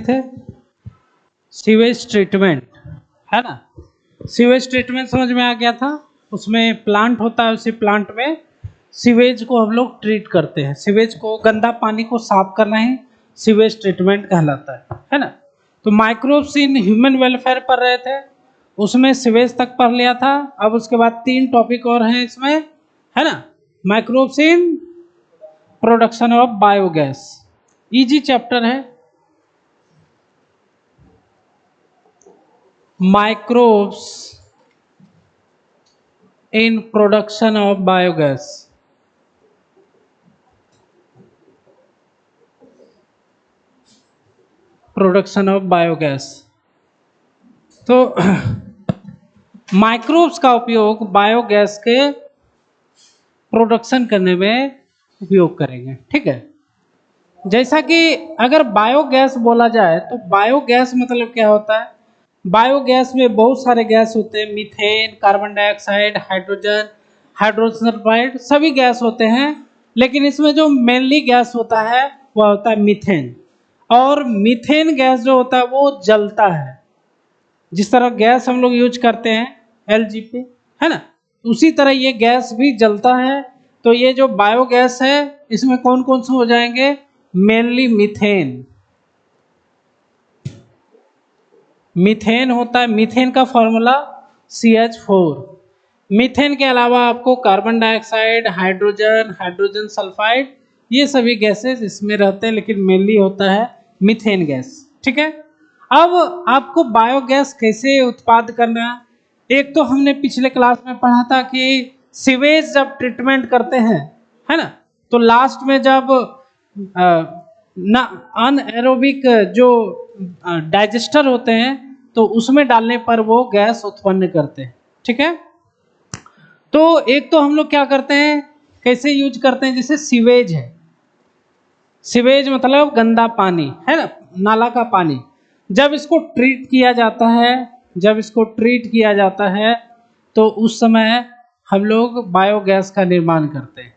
थे? Sewage treatment, है ना। सीवेज ट्रीटमेंट समझ में आ गया था। उसमें प्लांट होता है, उसी प्लांट में सीवेज को हम लोग ट्रीट करते हैं। सीवेज को, गंदा पानी को साफ करना ही सीवेज ट्रीटमेंट कहलाता है ना। तो माइक्रोब्स इन ह्यूमन वेलफेयर पर रहे थे, उसमें सीवेज तक पढ़ लिया था। अब उसके बाद 3 टॉपिक और हैं इसमें, है ना। Microbes in production of biogas, easy chapter है। Microbes in production of biogas, production of biogas. तो माइक्रोब्स का उपयोग बायोगैस के प्रोडक्शन करने में उपयोग करेंगे, ठीक है। जैसा कि अगर बायोगैस बोला जाए तो बायोगैस मतलब क्या होता है? बायोगैस में बहुत सारे गैस होते हैं, methane, carbon dioxide, hydrogen, hydrogen sulphide, सभी गैस होते हैं। लेकिन इसमें जो मेनली गैस होता है वह होता है मीथेन। और मीथेन गैस जो होता है वो जलता है। जिस तरह गैस हम लोग यूज करते हैं एलजीपी, है ना, उसी तरह ये गैस भी जलता है। तो ये जो बायोगैस है इसमें कौन कौन से हो जाएंगे? Mainly methane. मीथेन होता है, मीथेन का फॉर्मूला CH4। मीथेन के अलावा आपको carbon dioxide, hydrogen, hydrogen sulphide, ये सभी गैसेस इसमें रहते हैं, लेकिन मेनली होता है मीथेन गैस, ठीक है। अब आपको बायोगैस कैसे उत्पाद करना है? एक तो हमने पिछले क्लास में पढ़ा था कि सीवेज जब ट्रीटमेंट करते हैं, है ना, तो लास्ट में जब ना अनएरोबिक जो डाइजेस्टर होते हैं तो उसमें डालने पर वो गैस उत्पन्न करते हैं, ठीक है। तो एक तो हम लोग क्या करते हैं, कैसे यूज करते हैं? जैसे सीवेज है, सीवेज मतलब गंदा पानी, है ना, नाला का पानी। जब इसको ट्रीट किया जाता है, जब इसको ट्रीट किया जाता है तो उस समय हम लोग बायोगैस का निर्माण करते हैं।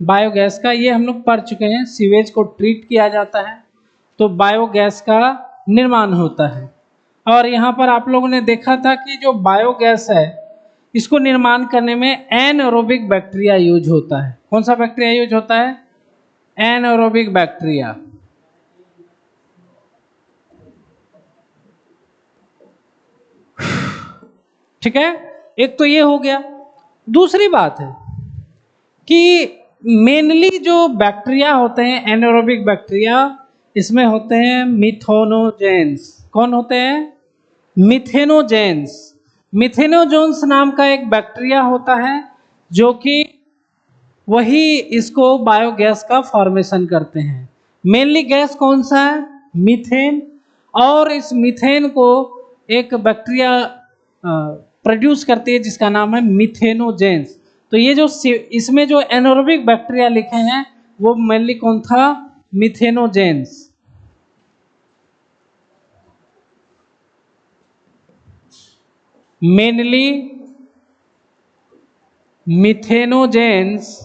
बायोगैस का ये हम लोग पढ़ चुके हैं, सीवेज को ट्रीट किया जाता है तो बायोगैस का निर्माण होता है। और यहाँ पर आप लोगों ने देखा था कि जो बायोगैस है इसको निर्माण करने में एनएरोबिक बैक्टीरिया यूज होता है। कौन सा बैक्टीरिया यूज होता है? Anaerobic bacteria. ठीक है, एक तो ये हो गया। दूसरी बात है कि मेनली जो बैक्टीरिया होते हैं एनारोबिक बैक्टीरिया, इसमें होते हैं मिथेनोजेंस। कौन होते हैं? मिथेनोजेंस। मिथेनोजेंस नाम का एक बैक्टीरिया होता है जो कि वही इसको बायोगैस का फॉर्मेशन करते हैं। मेनली गैस कौन सा है? मीथेन। और इस मीथेन को एक बैक्टीरिया प्रोड्यूस करती है जिसका नाम है मिथेनोजेंस। तो ये जो इसमें जो एनारोबिक बैक्टीरिया लिखे हैं वो मेनली कौन था? Methanogens. Mainly methanogens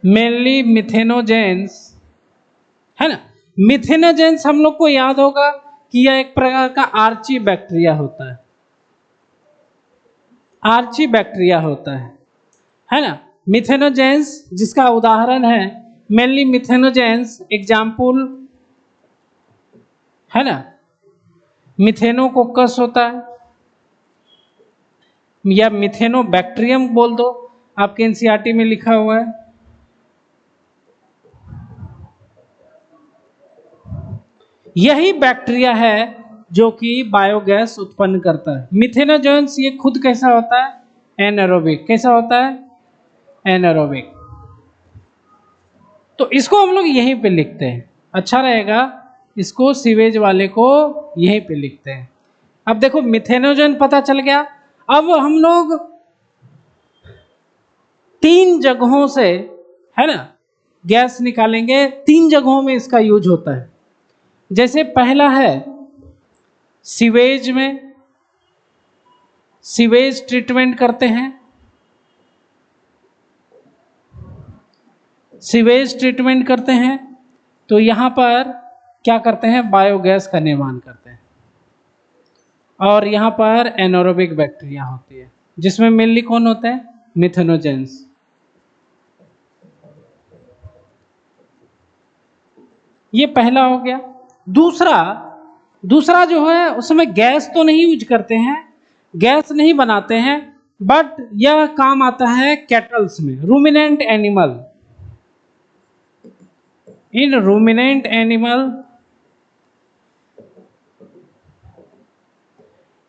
mainly methanogens, है ना। मिथेनोजेंस हम लोग को याद होगा कि यह एक प्रकार का आर्ची बैक्टीरिया होता है। आर्ची बैक्टीरिया होता है ना। मिथेनोजेंस जिसका उदाहरण है मेनली मिथेनोजेंस, एग्जाम्पल, है ना, मिथेनोकोकस होता है या मिथेनोबैक्टीरियम बोल दो, आपके एनसीईआरटी में लिखा हुआ है। यही बैक्टीरिया है जो कि बायोगैस उत्पन्न करता है। मिथेनोजेंस ये खुद कैसा होता है? एनारोबिक। कैसा होता है? एनारोबिक। तो इसको हम लोग यहीं पे लिखते हैं, अच्छा रहेगा, इसको सीवेज वाले को यहीं पे लिखते हैं। अब देखो मिथेनोजेन पता चल गया। अब हम लोग 3 जगहों से, है ना, गैस निकालेंगे। 3 जगहों में इसका यूज होता है। जैसे पहला है सीवेज में, सीवेज ट्रीटमेंट करते हैं। सीवेज ट्रीटमेंट करते हैं, तो यहाँ पर क्या करते हैं, बायोगैस का निर्माण करते हैं। और यहाँ पर एनारोबिक बैक्टीरिया होती है, जिसमें मेनली कौन होता है, मिथेनोजेंस। ये पहला हो गया। दूसरा जो है उसमें गैस तो नहीं यूज करते हैं, गैस नहीं बनाते हैं, बट यह काम आता है कैटल्स में, रूमिनेंट एनिमल। इन रूमिनेंट एनिमल,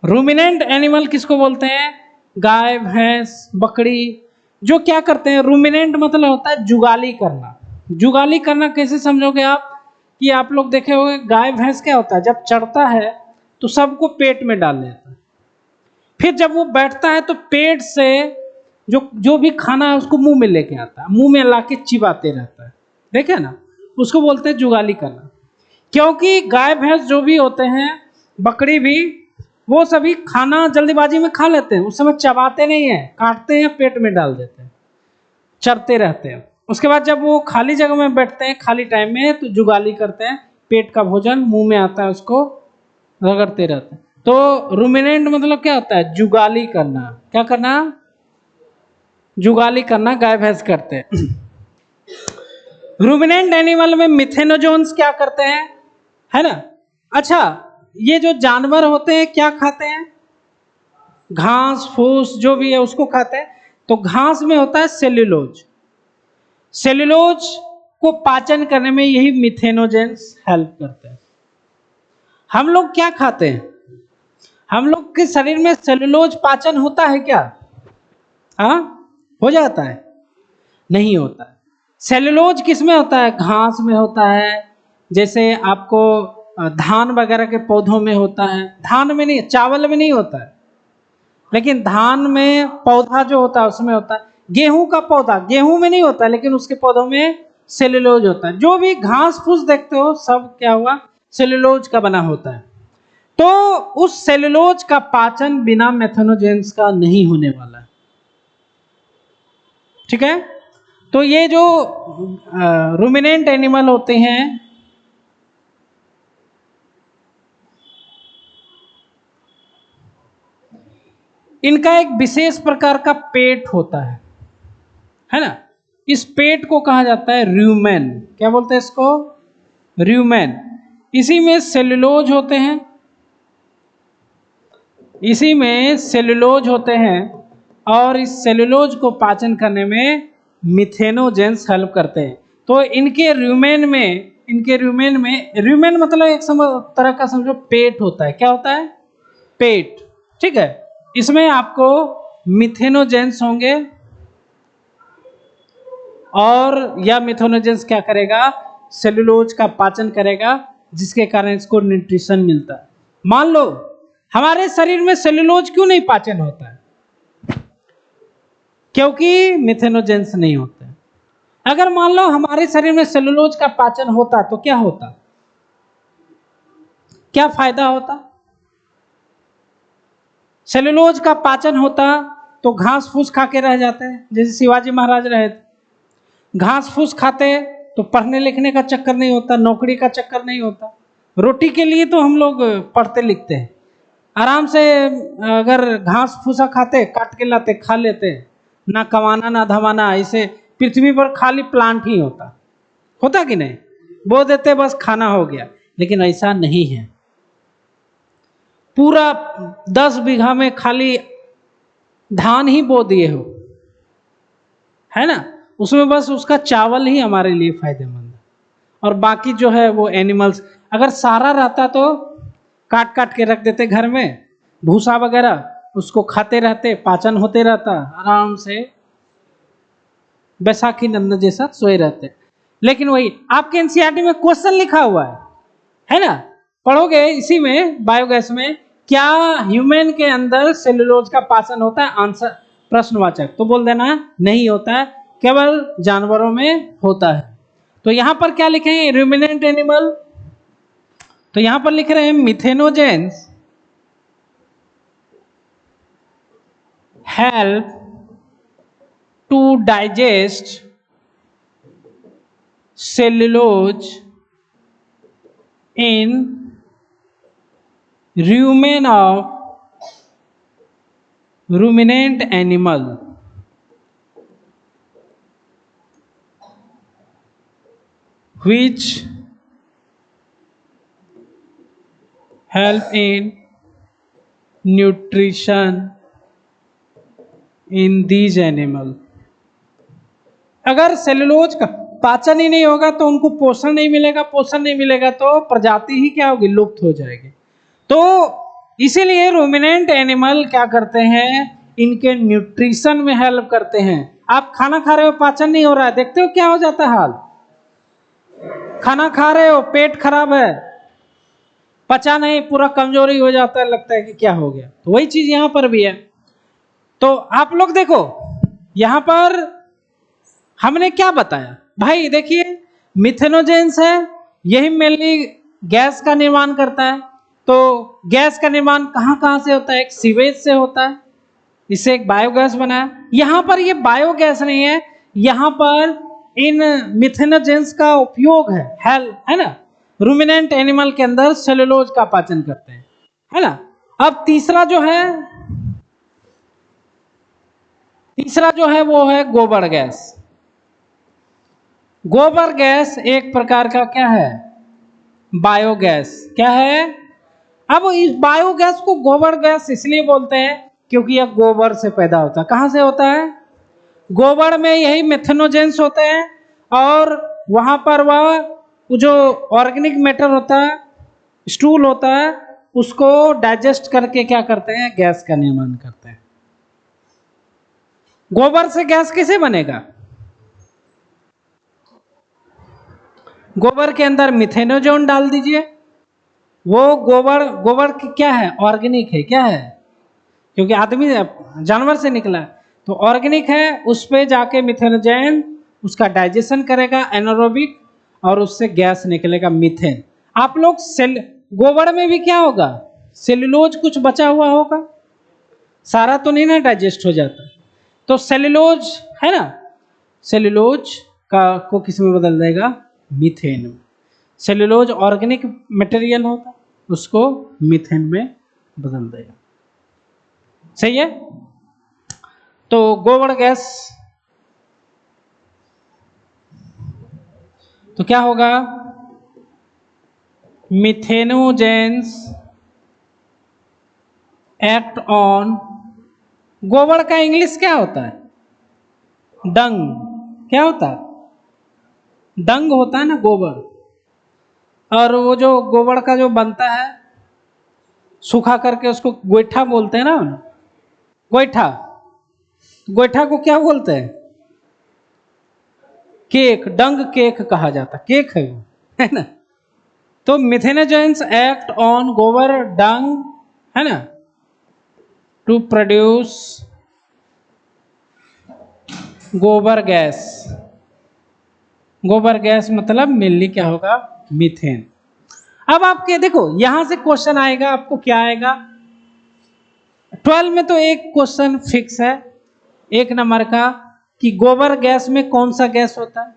रूमिनेंट एनिमल किसको बोलते हैं, गाय, भैंस, बकरी, जो क्या करते हैं, रूमिनेंट मतलब होता है जुगाली करना। जुगाली करना कैसे समझोगे आप, कि आप लोग देखे होंगे गाय भैंस क्या होता है, जब चढ़ता है तो सबको पेट में डाल लेता है, फिर जब वो बैठता है तो पेट से जो जो भी खाना है उसको मुंह में लेके आता है, मुंह में लाके चिबाते रहता है, देखे ना, उसको बोलते हैं जुगाली करना। क्योंकि गाय भैंस जो भी होते हैं, बकरी भी, वो सभी खाना जल्दीबाजी में खा लेते हैं, उस समय चबाते नहीं है, काटते हैं, पेट में डाल देते हैं, चरते रहते हैं। उसके बाद जब वो खाली जगह में बैठते हैं, खाली टाइम में, तो जुगाली करते हैं, पेट का भोजन मुंह में आता है, उसको रगड़ते रहते हैं। तो रूमिनेंट मतलब क्या होता है, जुगाली करना। क्या करना, जुगाली करना, गाय भैंस करते हैं। रूमिनेंट एनिमल में मिथेनोजोन्स क्या करते हैं, है ना। अच्छा, ये जो जानवर होते हैं क्या खाते हैं, घास फूस जो भी है उसको खाते हैं। तो घास में होता है सेल्यूलोज, सेल्यूलोज को पाचन करने में यही मिथेनोजेंस हेल्प करते हैं। हम लोग क्या खाते हैं, हम लोग के शरीर में सेल्यूलोज पाचन होता है क्या, हाँ हो जाता है, नहीं होता है। सेल्यूलोज किस में होता है, घास में होता है, जैसे आपको धान वगैरह के पौधों में होता है, धान में नहीं, चावल में नहीं होता है, लेकिन धान में पौधा जो होता है उसमें होता है। गेहूं का पौधा गेहूं में नहीं होता है, लेकिन उसके पौधों में सेल्यूलोज होता है। जो भी घास फूस देखते हो सब क्या हुआ, सेल्यूलोज का बना होता है। तो उस सेल्यूलोज का पाचन बिना मेथनोजेंस का नहीं होने वाला है, ठीक है। तो ये जो रूमिनेंट एनिमल होते हैं, इनका एक विशेष प्रकार का पेट होता है ना। इस पेट को कहा जाता है र्यूमेन। क्या बोलते हैं इसको, र्यूमेन। इसी में सेल्यूलोज होते हैं, इसी में सेल्यूलोज होते हैं, और इस सेल्यूलोज को पाचन करने में मिथेनोजेंस हेल्प करते हैं। तो इनके र्यूमेन में, र्यूमेन मतलब एक तरह का समझो पेट होता है। क्या होता है, पेट, ठीक है। इसमें आपको मिथेनोजेंस होंगे, और यह मिथेनोजेंस क्या करेगा, सेल्यूलोज का पाचन करेगा, जिसके कारण इसको न्यूट्रिशन मिलता है। मान लो हमारे शरीर में सेल्यूलोज क्यों नहीं पाचन होता है, क्योंकि मिथेनोजेंस नहीं होते। अगर मान लो हमारे शरीर में सेल्यूलोज का पाचन होता तो क्या होता, क्या फायदा होता। सेल्यूलोज का पाचन होता तो घास फूस खा के रह जाते हैं, जैसे शिवाजी महाराज रहे थे। घास फूस खाते तो पढ़ने लिखने का चक्कर नहीं होता, नौकरी का चक्कर नहीं होता। रोटी के लिए तो हम लोग पढ़ते लिखते हैं, आराम से अगर घास फूसा खाते, काट के लाते, खा लेते, ना कमाना ना धमाना। ऐसे पृथ्वी पर खाली प्लांट ही होता कि नहीं, बो देते बस खाना हो गया। लेकिन ऐसा नहीं है, पूरा 10 बीघा में खाली धान ही बो दिए हो, है ना, उसमें बस उसका चावल ही हमारे लिए फायदेमंद है, और बाकी जो है वो एनिमल्स। अगर सारा रहता तो काट काट के रख देते घर में, भूसा वगैरह, उसको खाते रहते, पाचन होते रहता, आराम से बैसाखी नंदन जैसा सोए रहते। लेकिन वही आपके एनसीईआरटी में क्वेश्चन लिखा हुआ है ना, पढ़ोगे इसी में, बायोगैस में, क्या ह्यूमन के अंदर सेल्यूलोज का पाचन होता है, आंसर प्रश्नवाचक, तो बोल देना नहीं होता है, केवल जानवरों में होता है। तो यहां पर क्या लिखे हैं, रूमिनेंट एनिमल, तो यहां पर लिख रहे हैं methanogens help to digest cellulose in rumen of ruminant animal which help in nutrition in these animal। अगर सेलुलोज का पाचन ही नहीं होगा तो उनको पोषण नहीं मिलेगा, पोषण नहीं मिलेगा तो प्रजाति ही क्या होगी, लुप्त हो जाएगी। तो इसीलिए रूमिनेंट एनिमल क्या करते हैं, इनके न्यूट्रिशन में हेल्प करते हैं। आप खाना खा रहे हो, पाचन नहीं हो रहा है, देखते हो क्या हो जाता है हाल। खाना खा रहे हो, पेट खराब है, पचा नहीं, पूरा कमजोरी हो जाता है, लगता है कि क्या हो गया। तो वही चीज यहां पर भी है। तो आप लोग देखो यहां पर हमने क्या बताया भाई, देखिए मिथेनोजेंस है, यही मेनली गैस का निर्माण करता है। तो गैस का निर्माण कहां कहां से होता है, एक सीवेज से होता है, इससे एक बायोगैस बना है। यहां पर ये बायोगैस नहीं है, यहां पर इन मिथेनोजेंस का उपयोग है ना, रूमिनेंट एनिमल के अंदर सेलुलोज का पाचन करते हैं, है ना। अब तीसरा जो है वो है गोबर गैस। गोबर गैस एक प्रकार का क्या है, बायोगैस। क्या है, अब इस बायोगैस को गोबर गैस इसलिए बोलते हैं क्योंकि यह गोबर से पैदा होता है। कहां से होता है, गोबर में यही मेथेनोजेंस होते हैं, और वहां पर वह जो ऑर्गेनिक मैटर होता है, स्टूल होता है, उसको डाइजेस्ट करके क्या करते हैं, गैस का निर्माण करते हैं। गोबर से गैस कैसे बनेगा, गोबर के अंदर मिथेनोजोन डाल दीजिए, वो गोबर क्या है, ऑर्गेनिक है, क्या है, क्योंकि आदमी जानवर से निकला है तो ऑर्गेनिक है, उस पे जाके मिथेनोजन उसका डाइजेशन करेगा एनारोबिक, और उससे गैस निकलेगा मीथेन। आप लोग गोबर में भी क्या होगा, सेलुलोज कुछ बचा हुआ होगा, सारा तो नहीं ना डाइजेस्ट हो जाता, तो सेलुलोज है ना, सेलुलोज का को किस में बदल देगा, मीथेन में। सेलुलोज ऑर्गेनिक मटेरियल होता, उसको मीथेन में बदल देगा। सही है। तो गोबर गैस तो क्या होगा, मिथेनोजेंस एक्ट ऑन, गोबर का इंग्लिश क्या होता है, डंग। क्या होता है, डंग होता है ना गोबर। और वो जो गोबर का जो बनता है सूखा करके, उसको गोईठा बोलते हैं ना, गोईठा। गोईठा को क्या बोलते हैं, केक, डंग केक कहा जाता, केक है वो, है ना। तो मिथेनोजेंस एक्ट ऑन गोबर डंग, है ना, टू प्रोड्यूस गोबर गैस। गोबर गैस मतलब मेनली क्या होगा, मीथेन। अब आपके देखो यहां से क्वेश्चन आएगा, आपको क्या आएगा, 12 में तो एक क्वेश्चन फिक्स है, 1 नंबर का, कि गोबर गैस में कौन सा गैस होता है,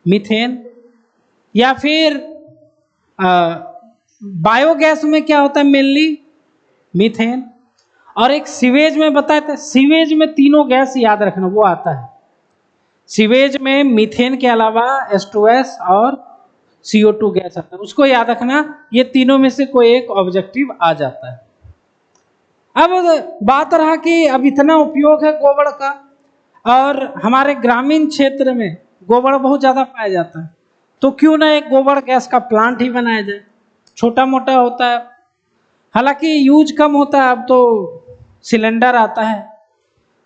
मीथेन, या फिर बायोगैस में क्या होता है मेनली, मीथेन। और एक सीवेज में बताए थे, सीवेज में तीनों गैस याद रखना, वो आता है सीवेज में, मीथेन के अलावा H2S और CO2 गैस आता है, उसको याद रखना, ये तीनों में से कोई एक ऑब्जेक्टिव आ जाता है। अब बात रहा कि अब इतना उपयोग है गोबर का, और हमारे ग्रामीण क्षेत्र में गोबर बहुत ज़्यादा पाया जाता है, तो क्यों ना एक गोबर गैस का प्लांट ही बनाया जाए। छोटा मोटा होता है, हालांकि यूज कम होता है, अब तो सिलेंडर आता है,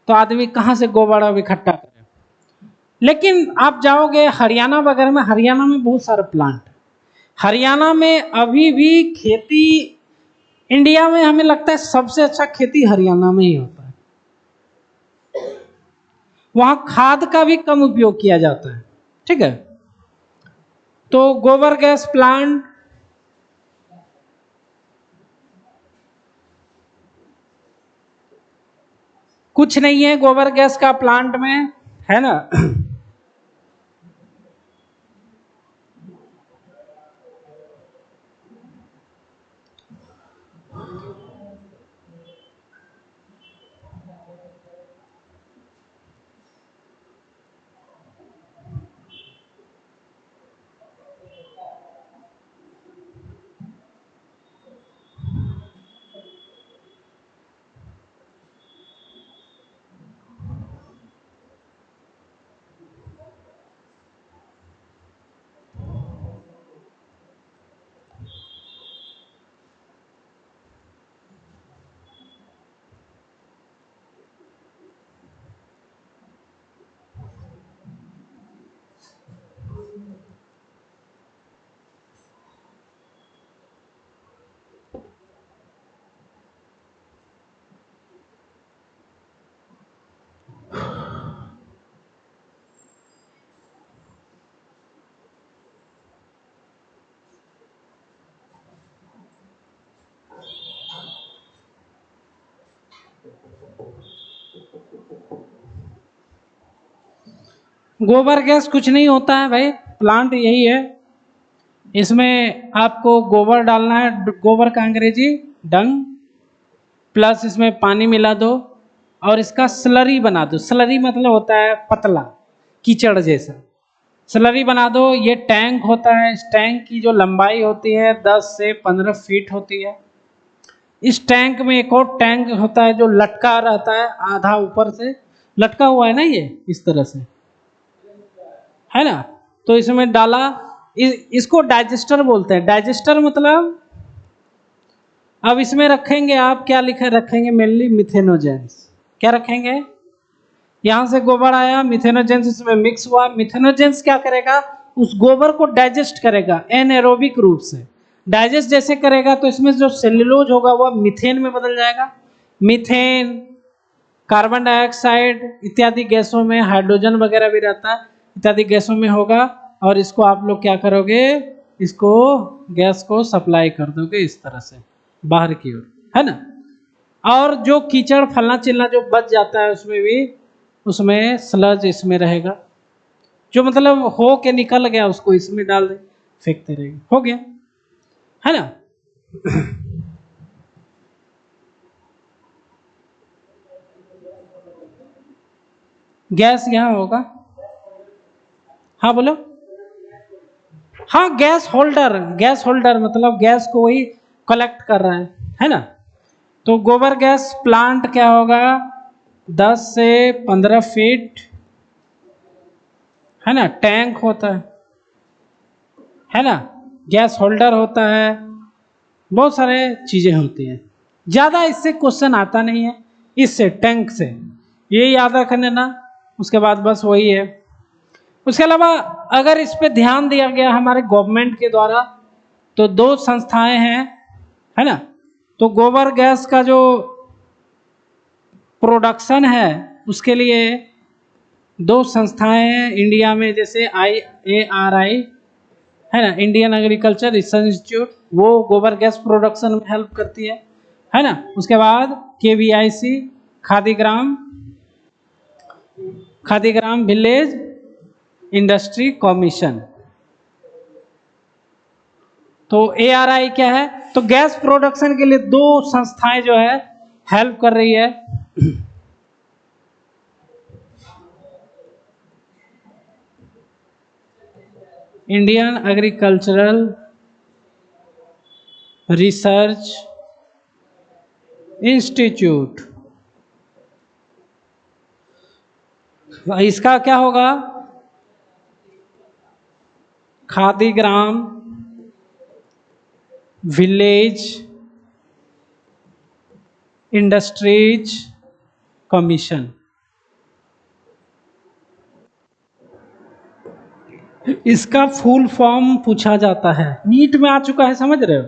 तो आदमी कहाँ से गोबर अब इकट्ठा करे। लेकिन आप जाओगे हरियाणा वगैरह में, हरियाणा में बहुत सारे प्लांट, हरियाणा में अभी भी खेती, इंडिया में हमें लगता है सबसे अच्छा खेती हरियाणा में ही होता है। वहां खाद का भी कम उपयोग किया जाता है, ठीक है। तो गोबर गैस प्लांट कुछ नहीं है, गोबर गैस का प्लांट में, है ना, गोबर गैस कुछ नहीं होता है भाई, प्लांट यही है। इसमें आपको गोबर डालना है, गोबर का अंग्रेजी डंग, प्लस इसमें पानी मिला दो और इसका स्लरी बना दो। स्लरी मतलब होता है पतला, कीचड़ जैसा। स्लरी बना दो। ये टैंक होता है, इस टैंक की जो लंबाई होती है 10 से 15 फीट होती है। इस टैंक में एक और टैंक होता है जो लटका रहता है, आधा ऊपर से लटका हुआ है ना, ये इस तरह से है ना। तो इसमें डाला, इसको डाइजेस्टर बोलते हैं। डाइजेस्टर मतलब, अब इसमें रखेंगे आप क्या लिखे रखेंगे, मेनली मिथेनोजेंस। क्या रखेंगे, यहां से गोबर आया, मिथेनोजेंस इसमें मिक्स हुआ। मिथेनोजेंस क्या करेगा, उस गोबर को डाइजेस्ट करेगा एनएरोबिक रूप से। डाइजेस्ट जैसे करेगा तो इसमें जो सेल्यूलोज होगा वह मीथेन में बदल जाएगा। मीथेन, कार्बन डाइऑक्साइड इत्यादि गैसों में, हाइड्रोजन वगैरह भी रहता है, इत्यादि गैसों में होगा। और इसको आप लोग क्या करोगे, इसको गैस को सप्लाई कर दोगे इस तरह से बाहर की ओर, है ना। और जो कीचड़ फलना चिलना जो बच जाता है उसमें भी, उसमें स्लज इसमें रहेगा, जो मतलब हो के निकल गया उसको इसमें डाल दे, फेंकते रहेंगे, हो गया, है ना। गैस यहाँ होगा, हाँ बोलो। हाँ गैस होल्डर, गैस होल्डर मतलब गैस को वही कलेक्ट कर रहा है ना। तो गोबर गैस प्लांट क्या होगा, 10 से 15 फीट, है ना। टैंक होता है ना, गैस होल्डर होता है, बहुत सारे चीजें होती हैं। ज्यादा इससे क्वेश्चन आता नहीं है, इससे टैंक से ये याद रखने ना, उसके बाद बस वही है। उसके अलावा अगर इस पे ध्यान दिया गया हमारे गवर्नमेंट के द्वारा, तो दो संस्थाएं हैं, है ना। तो गोबर गैस का जो प्रोडक्शन है उसके लिए दो संस्थाएं हैं इंडिया में, जैसे IARI है ना, इंडियन एग्रीकल्चर रिसर्च इंस्टीट्यूट, वो गोबर गैस प्रोडक्शन में हेल्प करती है ना। उसके बाद KVIC, खादीग्राम, खादीग्राम विलेज इंडस्ट्री कमीशन। तो ARI क्या है, तो गैस प्रोडक्शन के लिए दो संस्थाएं जो है हेल्प कर रही है। इंडियन एग्रीकल्चरल रिसर्च इंस्टीट्यूट, इसका क्या होगा, खादीग्राम विलेज इंडस्ट्रीज कमीशन। इसका फुल फॉर्म पूछा जाता है, नीट में आ चुका है, समझ रहे हो।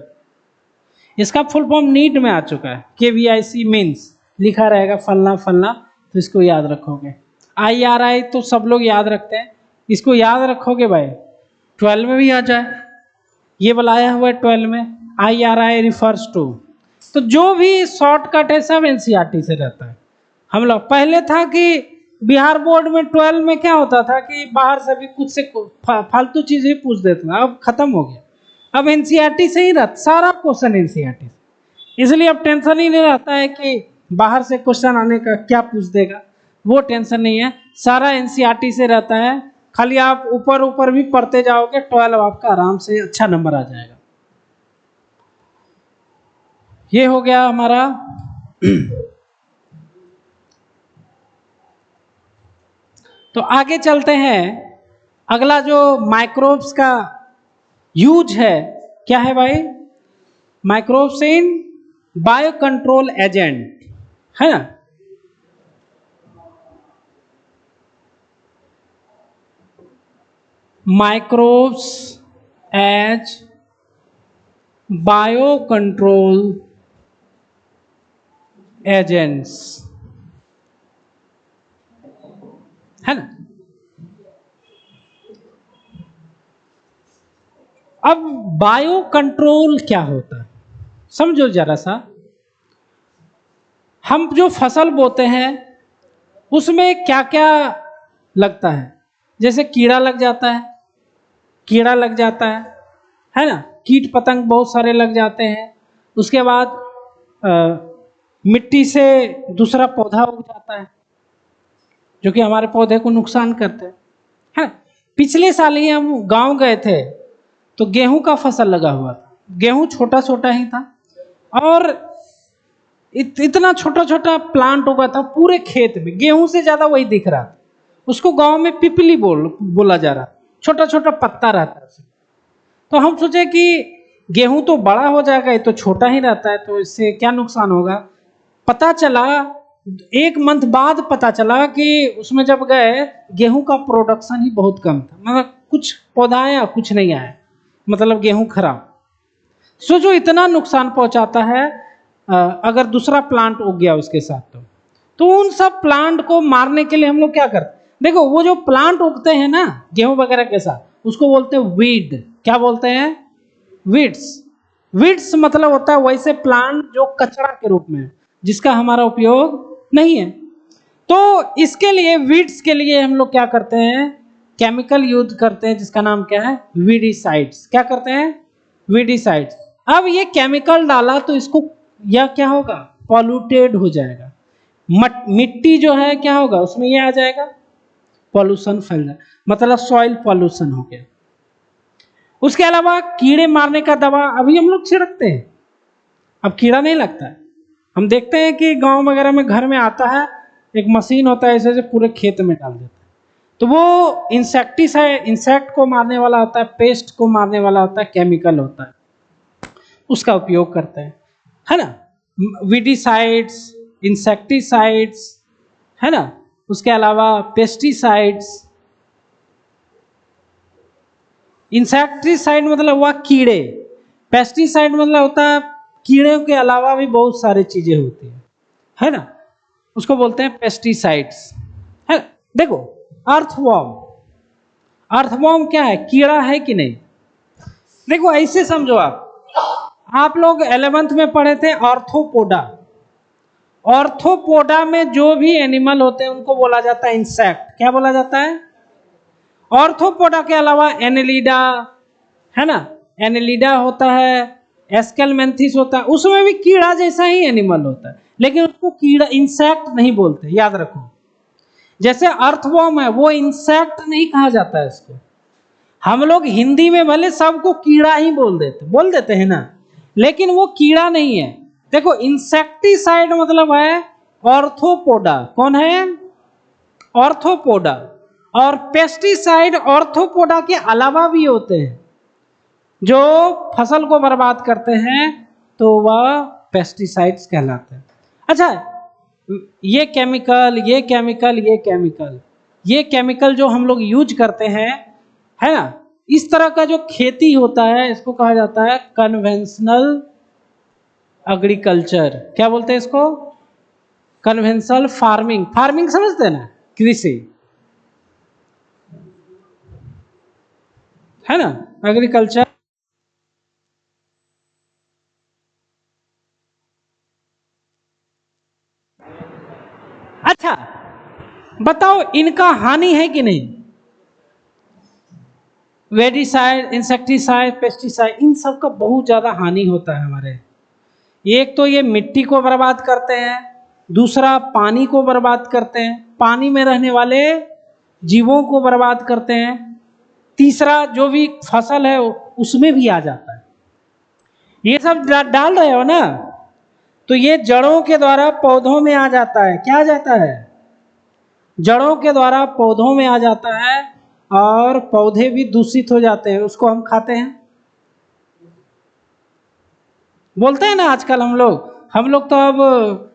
इसका फुल फॉर्म नीट में आ चुका है, KVIC मीन्स लिखा रहेगा फलना फलना, तो इसको याद रखोगे। IRI तो सब लोग याद रखते हैं, इसको याद रखोगे भाई, 12 में भी आ जाए, ये बुलाया हुआ है 12 में। IRI रिफर्स टू, तो जो भी शॉर्टकट है सब NCERT से रहता है। हम लोग पहले था कि बिहार बोर्ड में 12 में क्या होता था कि बाहर से भी कुछ से फालतू चीज ही पूछ देते था, अब खत्म हो गया। अब NCERT से ही रहता सारा क्वेश्चन, NCERT से, इसलिए अब टेंशन ही नहीं रहता है कि बाहर से क्वेश्चन आने का क्या पूछ देगा, वो टेंशन नहीं है, सारा NCERT से रहता है। खाली आप ऊपर ऊपर भी पढ़ते जाओगे, 12 आपका आराम से अच्छा नंबर आ जाएगा। ये हो गया हमारा। तो आगे चलते हैं, अगला जो माइक्रोब्स का यूज है, क्या है भाई, microbes in bio control agent, है ना। Microbes as bio control agents, है ना। अब बायो कंट्रोल क्या होता है समझो जरा सा। हम जो फसल बोते हैं उसमें क्या क्या लगता है, जैसे कीड़ा लग जाता है, कीड़ा लग जाता है ना, कीट पतंग बहुत सारे लग जाते हैं। उसके बाद मिट्टी से दूसरा पौधा उग जाता है जो कि हमारे पौधे को नुकसान करते हैं, है। पिछले साल ही हम गांव गए थे तो गेहूं का फसल लगा हुआ था। गेहूं छोटा छोटा ही था और इतना छोटा छोटा प्लांट उगा था पूरे खेत में, गेहूं से ज्यादा वही दिख रहा था। उसको गांव में पिपली बोला जा रहा, छोटा छोटा पत्ता रहता है। तो हम सोचे कि गेहूं तो बड़ा हो जाएगा, ये तो छोटा ही रहता है, तो इससे क्या नुकसान होगा। पता चला 1 मंथ बाद पता चला कि उसमें जब गए गेहूं का प्रोडक्शन ही बहुत कम था, मतलब कुछ पौधा आया कुछ नहीं आया, मतलब गेहूं खराब। सोचो इतना नुकसान पहुंचाता है अगर दूसरा प्लांट उग गया उसके साथ। तो उन सब प्लांट को मारने के लिए हम लोग क्या करते, देखो वो जो प्लांट उगते हैं ना गेहूं वगैरह के साथ, उसको बोलते हैं वीड। क्या बोलते हैं? वीड्स। वीड्स मतलब होता है वैसे प्लांट जो कचरा के रूप में, जिसका हमारा उपयोग नहीं है। तो इसके लिए वीड्स के लिए हम लोग क्या करते हैं, केमिकल यूज करते हैं जिसका नाम क्या है, वीडीसाइड्स। क्या करते हैं? वीडीसाइड्स। अब ये केमिकल डाला तो इसको यह क्या होगा, पॉल्यूटेड हो जाएगा। मिट्टी जो है क्या होगा, उसमें ये आ जाएगा, पॉल्यूशन फैल जाए, मतलब सॉइल पॉल्यूशन हो गया। उसके अलावा कीड़े मारने का दवा अभी हम लोग छिड़कते हैं, अब कीड़ा नहीं लगता है। हम देखते हैं कि गांव वगैरह में घर में आता है एक मशीन होता है, ऐसे पूरे खेत में डाल देता है, तो वो इंसेक्टिसाइड, इंसेक्ट को मारने वाला होता है, पेस्ट को मारने वाला होता है, केमिकल होता है, उसका उपयोग करते हैं, है ना। वीडीसाइड्स, इंसेक्टिसाइड्स, है ना। उसके अलावा पेस्टिसाइड्स। इंसेक्टिसाइड मतलब हुआ कीड़े, पेस्टिसाइड मतलब होता है कीड़े के अलावा भी बहुत सारी चीजें होती है ना, उसको बोलते हैं पेस्टिसाइड्स, है। देखो अर्थवॉर्म, अर्थवॉर्म क्या है, कीड़ा है कि नहीं। देखो ऐसे समझो, आप लोग 11th में पढ़े थे ऑर्थोपोडा। ऑर्थोपोडा में जो भी एनिमल होते हैं उनको बोला जाता है इंसेक्ट। क्या बोला जाता है? ऑर्थोपोडा के अलावा एनेलिडा, है ना, एनेलिडा होता है, एस्केलमेंथिस होता है, उसमें भी कीड़ा जैसा ही एनिमल होता है, लेकिन उसको कीड़ा, इंसेक्ट नहीं बोलते, याद रखो। जैसे अर्थवॉर्म है वो इंसेक्ट नहीं कहा जाता है इसको। हम लोग हिंदी में भले सबको कीड़ा ही बोल देते हैं ना, लेकिन वो कीड़ा नहीं है। देखो इंसेक्टिसाइड मतलब है ऑर्थोपोडा। कौन है? ऑर्थोपोडा। और पेस्टिसाइड ऑर्थोपोडा के अलावा भी होते हैं जो फसल को बर्बाद करते हैं, तो वह पेस्टिसाइड्स कहलाते हैं। अच्छा, ये केमिकल, ये केमिकल, ये केमिकल, ये केमिकल जो हम लोग यूज करते हैं, है ना, इस तरह का जो खेती होता है इसको कहा जाता है कन्वेंशनल एग्रीकल्चर। क्या बोलते हैं इसको? Conventional farming. फार्मिंग समझते हैं ना, कृषि, है ना, एग्रीकल्चर। अच्छा बताओ इनका हानि है कि नहीं? वेडिसाइड, इंसेक्टिसाइड, पेस्टिसाइड, इन सब का बहुत ज़्यादा हानि होता है हमारे। एक तो ये मिट्टी को बर्बाद करते हैं, दूसरा पानी को बर्बाद करते हैं, पानी में रहने वाले जीवों को बर्बाद करते हैं, तीसरा जो भी फसल है उसमें भी आ जाता है। ये सब डाल रहे हो ना, तो ये जड़ों के द्वारा पौधों में आ जाता है। क्या आ जाता है? जड़ों के द्वारा पौधों में आ जाता है और पौधे भी दूषित हो जाते हैं, उसको हम खाते हैं। बोलते हैं ना आजकल हम लोग तो अब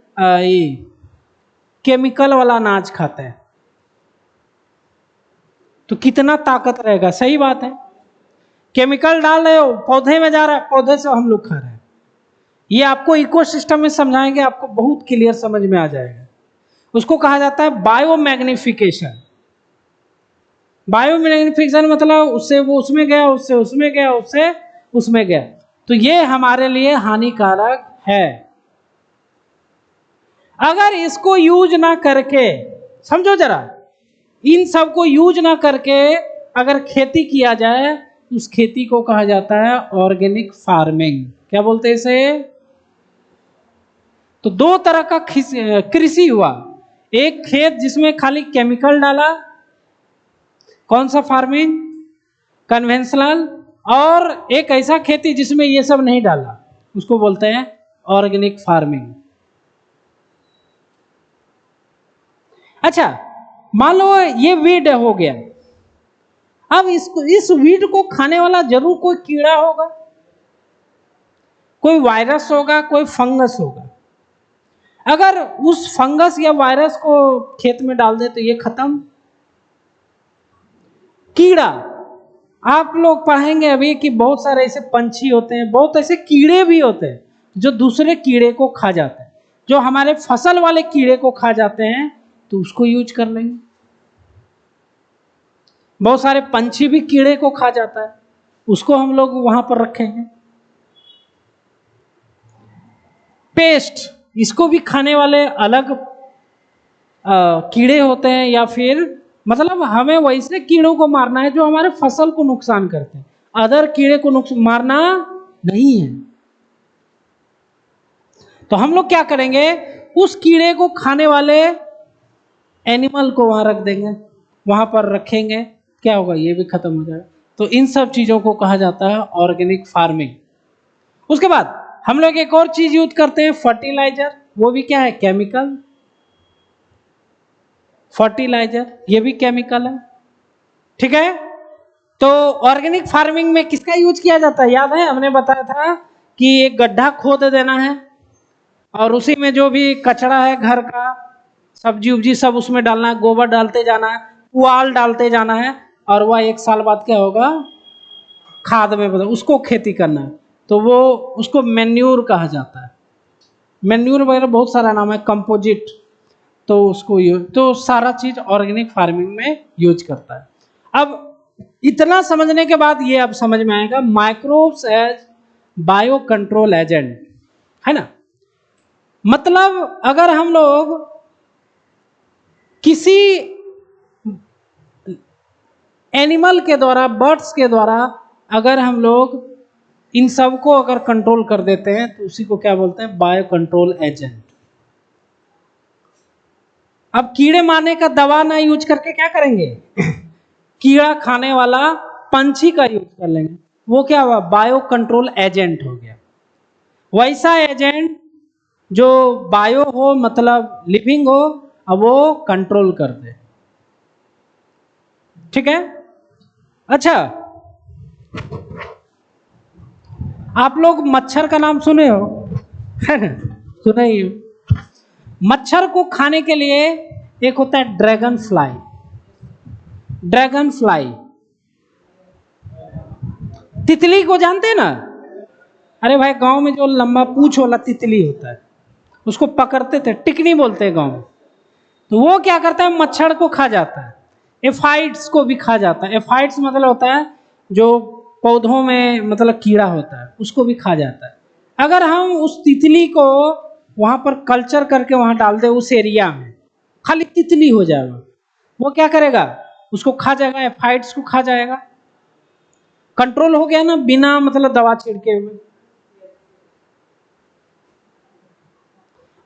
केमिकल वाला अनाज खाते हैं, तो कितना ताकत रहेगा। सही बात है, केमिकल डाल रहे हो, पौधे में जा रहा है, पौधे से हम लोग खा रहे हैं। ये आपको इकोसिस्टम में समझाएंगे, आपको बहुत क्लियर समझ में आ जाएगा। उसको कहा जाता है बायोमैग्निफिकेशन। बायोमैग्निफिकेशन मतलब उससे वो उसमें गया, उससे उसमें गया, उससे उसमें गया, तो ये हमारे लिए हानिकारक है। अगर इसको यूज ना करके, समझो जरा, इन सब को यूज ना करके अगर खेती किया जाए उस खेती को कहा जाता है ऑर्गेनिक फार्मिंग। क्या बोलते हैं इसे? तो दो तरह का कृषि हुआ, एक खेत जिसमें खाली केमिकल डाला, कौन सा फार्मिंग, कन्वेंशनल, और एक ऐसा खेती जिसमें ये सब नहीं डाला, उसको बोलते हैं ऑर्गेनिक फार्मिंग। अच्छा, मान लो ये वीड हो गया, अब इस वीड को खाने वाला जरूर कोई कीड़ा होगा, कोई वायरस होगा, कोई फंगस होगा। अगर उस फंगस या वायरस को खेत में डाल दे तो ये खत्म। कीड़ा, आप लोग पढ़ेंगे अभी कि बहुत सारे ऐसे पंछी होते हैं, बहुत ऐसे कीड़े भी होते हैं जो दूसरे कीड़े को खा जाते हैं। जो हमारे फसल वाले कीड़े को खा जाते हैं तो उसको यूज कर लेंगे। बहुत सारे पंछी भी कीड़े को खा जाता है, उसको हम लोग वहां पर रखेंगे। पेस्ट, इसको भी खाने वाले अलग कीड़े होते हैं, या फिर मतलब हमें वैसे कीड़ों को मारना है जो हमारे फसल को नुकसान करते हैं, अदर कीड़े को मारना नहीं है। तो हम लोग क्या करेंगे, उस कीड़े को खाने वाले एनिमल को वहां रख देंगे, वहां पर रखेंगे, क्या होगा, ये भी खत्म हो जाएगा। तो इन सब चीजों को कहा जाता है ऑर्गेनिक फार्मिंग। उसके बाद हम लोग एक और चीज यूज करते हैं, फर्टिलाइजर। वो भी क्या है, केमिकल। फर्टिलाइजर ये भी केमिकल है, ठीक है। तो ऑर्गेनिक फार्मिंग में किसका यूज किया जाता है, याद है हमने बताया था कि एक गड्ढा खोद देना है और उसी में जो भी कचरा है घर का, सब्जी उब्जी सब उसमें डालना है, गोबर डालते जाना है, पुआल डालते जाना है, और वह 1 साल बाद क्या होगा, खाद में बदल, उसको खेती करना है। तो वो उसको मैन्यूर कहा जाता है। मैन्यूर वगैरह बहुत सारा नाम है, कंपोजिट, तो उसको तो सारा चीज ऑर्गेनिक फार्मिंग में यूज करता है। अब इतना समझने के बाद ये अब समझ में आएगा, microbes as bio control agent, है ना। मतलब अगर हम लोग किसी एनिमल के द्वारा, बर्ड्स के द्वारा अगर हम लोग इन सब को अगर कंट्रोल कर देते हैं तो उसी को क्या बोलते हैं, बायो कंट्रोल एजेंट। अब कीड़े मारने का दवा ना यूज करके क्या करेंगे कीड़ा खाने वाला पंछी का यूज कर लेंगे, वो क्या हुआ, बायो कंट्रोल एजेंट हो गया। वैसा एजेंट जो बायो हो, मतलब लिविंग हो, अब वो कंट्रोल कर दे, ठीक है। अच्छा, आप लोग मच्छर का नाम सुने हो, है ना, सुना ही हो। मच्छर को खाने के लिए एक होता है ड्रैगन फ्लाई। ड्रैगन फ्लाई, तितली को जानते हैं ना, अरे भाई गांव में जो लंबा पूंछ वाला तितली होता है उसको पकड़ते थे, टिकनी बोलते हैं गांव में। तो वो क्या करता है, मच्छर को खा जाता है, एफाइड्स को भी खा जाता है। एफाइड्स मतलब होता है जो पौधों में मतलब कीड़ा होता है, उसको भी खा जाता है। अगर हम उस तितली को वहां पर कल्चर करके वहां डाल दे, उस एरिया में खाली तितली हो जाएगा, वो क्या करेगा, उसको खा जाएगा, एफाइड्स को खा जाएगा। कंट्रोल हो गया ना, बिना मतलब दवा छिड़के हुए।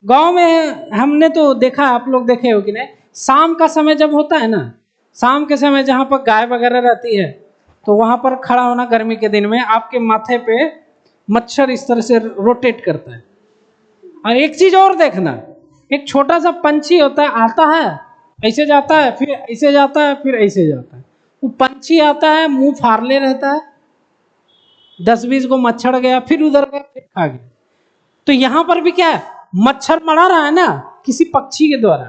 गांव में हमने तो देखा, आप लोग देखे हो कि नहीं, शाम का समय जब होता है ना, शाम के समय जहां पर गाय वगैरह रहती है, तो वहां पर खड़ा होना गर्मी के दिन में, आपके माथे पे मच्छर इस तरह से रोटेट करता है। और एक चीज और देखना, एक छोटा सा पंछी होता है, आता है ऐसे जाता है, फिर ऐसे जाता है, फिर ऐसे जाता है। वो पंछी आता है, मुंह फाड़ले रहता है, 10-20 को मच्छर गया, फिर उधर गया, फिर खा गया। तो यहां पर भी क्या है, मच्छर मरा रहा है ना किसी पक्षी के द्वारा,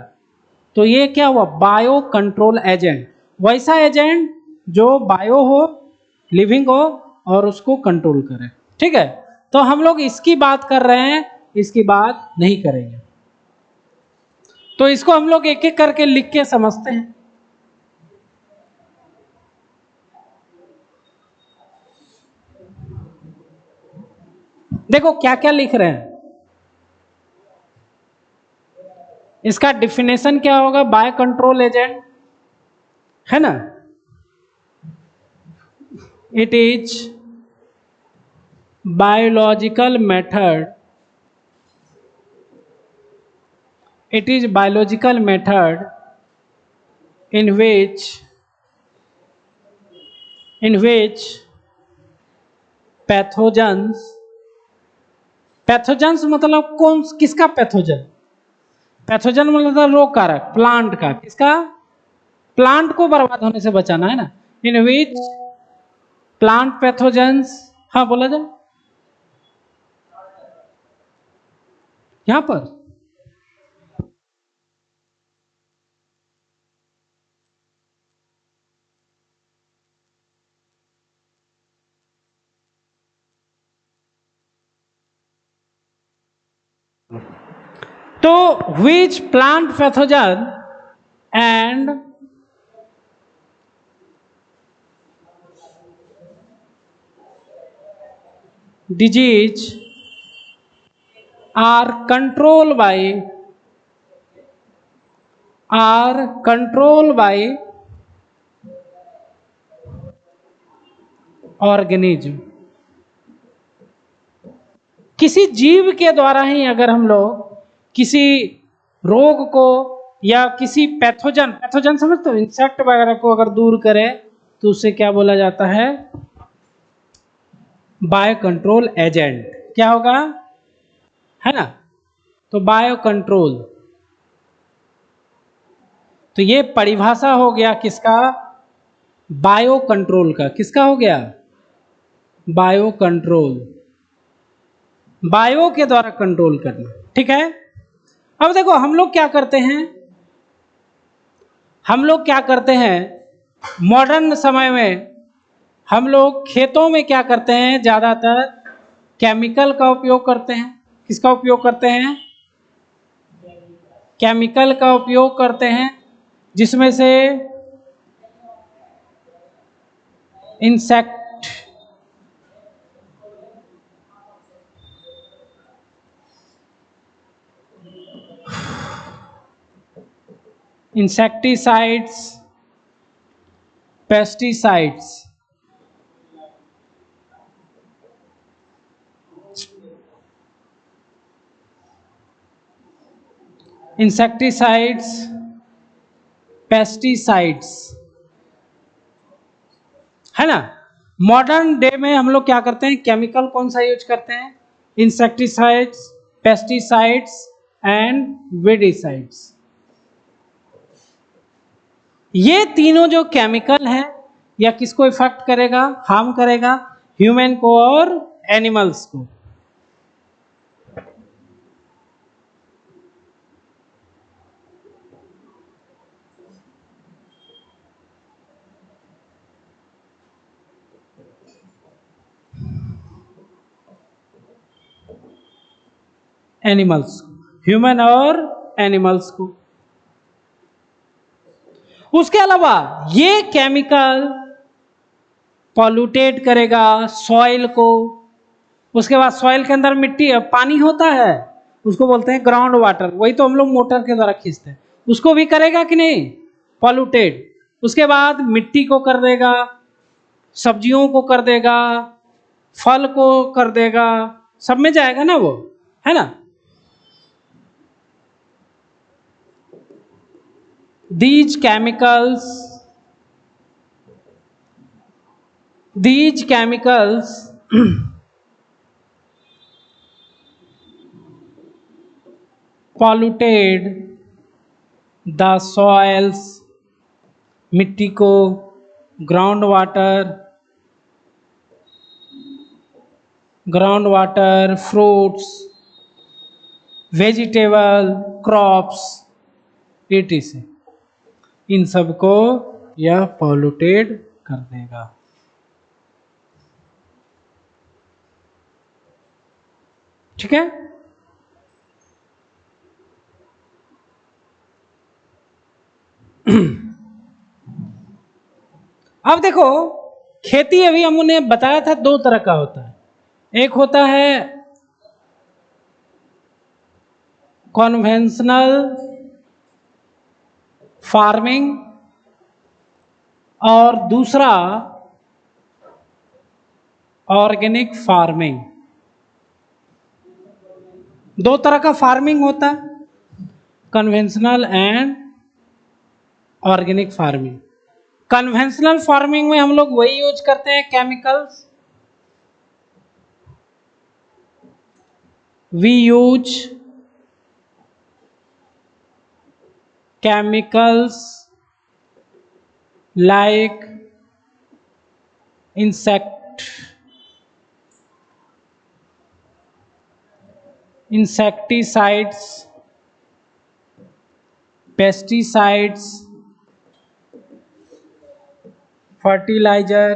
तो ये क्या हुआ, बायो कंट्रोल एजेंट। वैसा एजेंट जो बायो हो, लिविंग हो, और उसको कंट्रोल करे, ठीक है। तो हम लोग इसकी बात कर रहे हैं, इसकी बात नहीं करेंगे। तो इसको हम लोग एक एक करके लिख के समझते हैं। देखो क्या क्या लिख रहे हैं, इसका डिफिनेशन क्या होगा, बायो कंट्रोल एजेंट। है ना। It is biological method, it is biological method in which pathogens, pathogens मतलब कौन किसका पैथोजन, पैथोजन मतलब रोग कारक, प्लांट का, किसका, प्लांट को बर्बाद होने से बचाना है ना। इन विच प्लांट पैथोजेंस, हाँ बोला जाए यहां पर। तो which plant pathogen and disease are controlled by organism, किसी जीव के द्वारा ही अगर हम लोग किसी रोग को या किसी पैथोजन, पैथोजन समझते हो, इंसेक्ट वगैरह को अगर दूर करें तो उसे क्या बोला जाता है, बायो कंट्रोल एजेंट, क्या होगा, है ना। तो बायो कंट्रोल, तो ये परिभाषा हो गया किसका, बायो कंट्रोल का, किसका हो गया, बायो कंट्रोल, बायो के द्वारा कंट्रोल करना, ठीक है। अब देखो हम लोग क्या करते हैं, हम लोग क्या करते हैं मॉडर्न समय में, हम लोग खेतों में क्या करते हैं, ज्यादातर केमिकल का उपयोग करते हैं, किसका उपयोग करते हैं, केमिकल का उपयोग करते हैं, जिसमें से इंसेक्टिसाइड्स, पेस्टिसाइड्स, इंसेक्टिसाइड्स, पेस्टिसाइड्स, है ना। मॉडर्न डे में हम लोग क्या करते हैं, केमिकल कौन सा यूज करते हैं, इंसेक्टिसाइड्स, पेस्टिसाइड्स एंड वेडिसाइड्स। ये तीनों जो केमिकल है या किसको इफेक्ट करेगा, हार्म करेगा, ह्यूमन को और एनिमल्स को। एनिमल्स, ह्यूमन और एनिमल्स को। उसके अलावा ये केमिकल पॉल्यूटेट करेगा सॉइल को। उसके बाद सॉइल के अंदर मिट्टी, पानी होता है, उसको बोलते हैं ग्राउंड वाटर, वही तो हम लोग मोटर के द्वारा खींचते हैं, उसको भी करेगा कि नहीं, पॉल्यूटेट। उसके बाद मिट्टी को कर देगा, सब्जियों को कर देगा, फल को कर देगा, सब में जाएगा ना वो, है ना। These chemicals polluted the soils, मिट्टी को, ground water, fruits, vegetable, crops, etc, इन सबको यह पॉल्यूटेड कर देगा। ठीक है। अब देखो खेती, अभी हमने बताया था दो तरह का होता है, एक होता है कॉन्वेंशनल फार्मिंग और दूसरा ऑर्गेनिक फार्मिंग। दो तरह का फार्मिंग होता है, conventional and organic farming. Conventional farming में हम लोग वही यूज करते हैं chemicals, we use chemicals like insecticides, pesticides, fertilizer,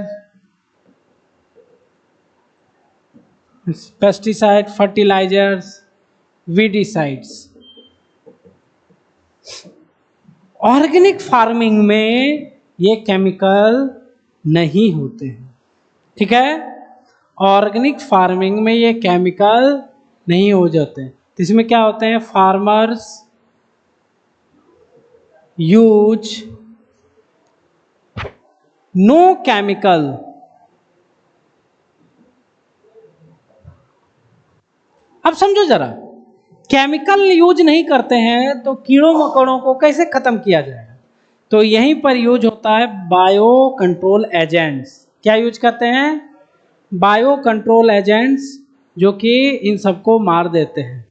fertilizers, weedicides। Organic farming में ये केमिकल नहीं होते हैं, ठीक है। ऑर्गेनिक फार्मिंग में ये केमिकल नहीं हो जाते हैं। तो इसमें क्या होते हैं, फार्मर्स यूज नो केमिकल, अब समझो जरा, केमिकल यूज नहीं करते हैं तो कीड़ों मकोड़ों को कैसे खत्म किया जाएगा। तो यहीं पर यूज होता है बायो कंट्रोल एजेंट्स। क्या यूज करते हैं, बायो कंट्रोल एजेंट्स, जो कि इन सबको मार देते हैं।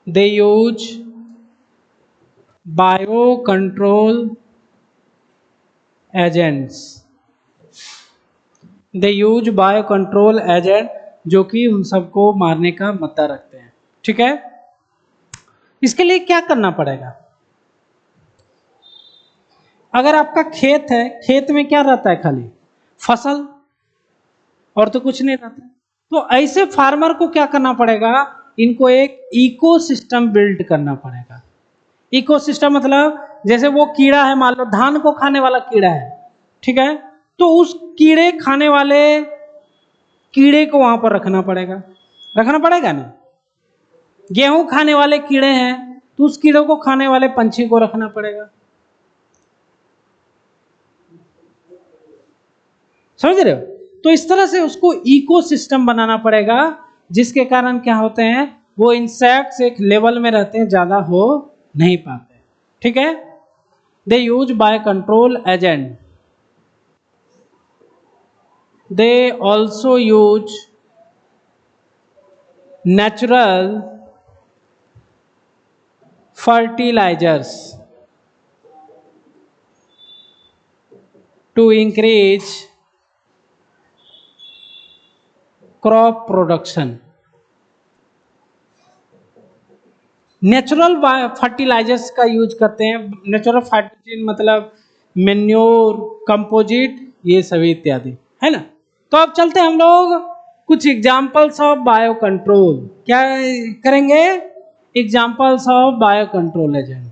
दे यूज बायो कंट्रोल एजेंट्स, दे यूज बायो कंट्रोल एजेंट, जो कि उन सबको मारने का मद्दा रखते हैं, ठीक है। इसके लिए क्या करना पड़ेगा, अगर आपका खेत है, खेत में क्या रहता है, खाली फसल और तो कुछ नहीं रहता, तो ऐसे फार्मर को क्या करना पड़ेगा, इनको एक इकोसिस्टम बिल्ड करना पड़ेगा। इकोसिस्टम मतलब जैसे वो कीड़ा है, मान लो धान को खाने वाला कीड़ा है, ठीक है, तो उस कीड़े खाने वाले कीड़े को वहां पर रखना पड़ेगा ना। गेहूं खाने वाले कीड़े हैं तो उस कीड़े को खाने वाले पंछी को रखना पड़ेगा, समझ रहे हो। तो इस तरह से उसको इकोसिस्टम बनाना पड़ेगा, जिसके कारण क्या होते हैं, वो इंसेक्ट्स एक लेवल में रहते हैं, ज्यादा हो नहीं पाते, ठीक है। They use bio control agent, they also use natural fertilizers to increase crop production। Natural fertilisers का यूज करते हैं। नेचुरल फर्टिलाइजर मतलब मेन्योर, कंपोजिट, ये सभी इत्यादि, है ना। तो अब चलते हैं हम लोग कुछ एग्जांपल्स ऑफ बायो कंट्रोल, क्या करेंगे, examples of bio control agent.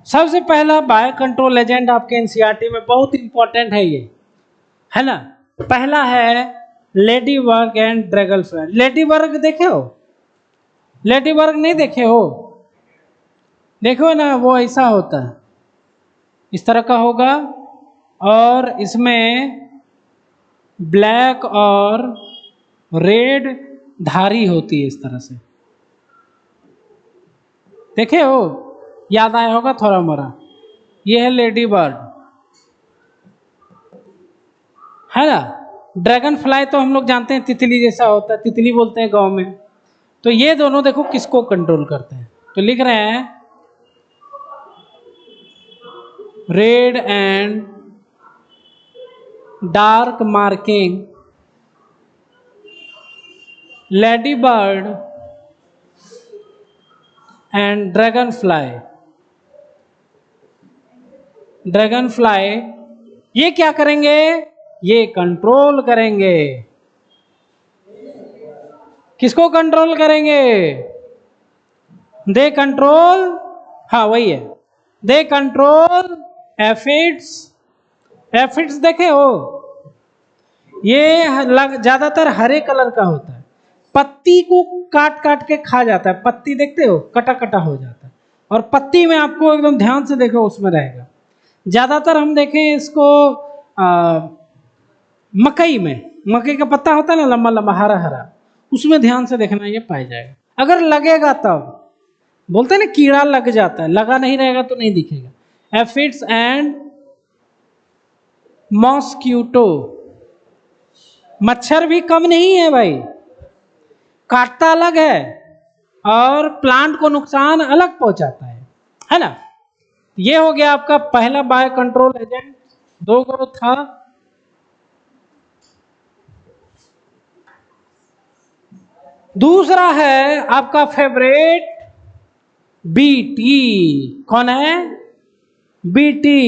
सबसे पहला बायो कंट्रोल एजेंट आपके एनसीईआरटी में बहुत इंपॉर्टेंट है, ये है ना। पहला है ladybird and dragonfly. Ladybird देखे हो, लेडी बर्ग नहीं देखे हो, देखो ना, वो ऐसा होता है, इस तरह का होगा, और इसमें ब्लैक और रेड धारी होती है इस तरह से, देखे हो, याद आया होगा थोड़ा मोरा। ये है लेडी बर्ड, है ना। ड्रैगन फ्लाई तो हम लोग जानते हैं तितली जैसा होता है, तितली बोलते हैं गांव में। तो ये दोनों देखो किसको कंट्रोल करते हैं, तो लिख रहे हैं red and dark marking lady bird and dragon fly. Dragon fly ये क्या करेंगे, ये कंट्रोल करेंगे। किसको कंट्रोल करेंगे, दे कंट्रोल, हाँ वही है, दे कंट्रोल एफिड्स। एफिड्स देखे हो, ये ज्यादातर हरे कलर का होता है, पत्ती को काट काट के खा जाता है, पत्ती देखते हो कटा कटा हो जाता है, और पत्ती में आपको एकदम ध्यान से देखो उसमें रहेगा। ज्यादातर हम देखें इसको मकई में, मकई का पत्ता होता है ना लंबा लंबा हरा हरा, उसमें ध्यान से देखना ये पाया जाएगा। अगर लगेगा तब, बोलते हैं ना कीड़ा लग जाता है, लगा नहीं रहेगा तो नहीं दिखेगा। एफिड्स एंड मॉस्क्यूटो, मच्छर भी कम नहीं है भाई, काटता अलग है और प्लांट को नुकसान अलग पहुंचाता है ना। ये हो गया आपका पहला बायो कंट्रोल एजेंट, दो गो था। दूसरा है आपका फेवरेट बीटी, कौन है, BT,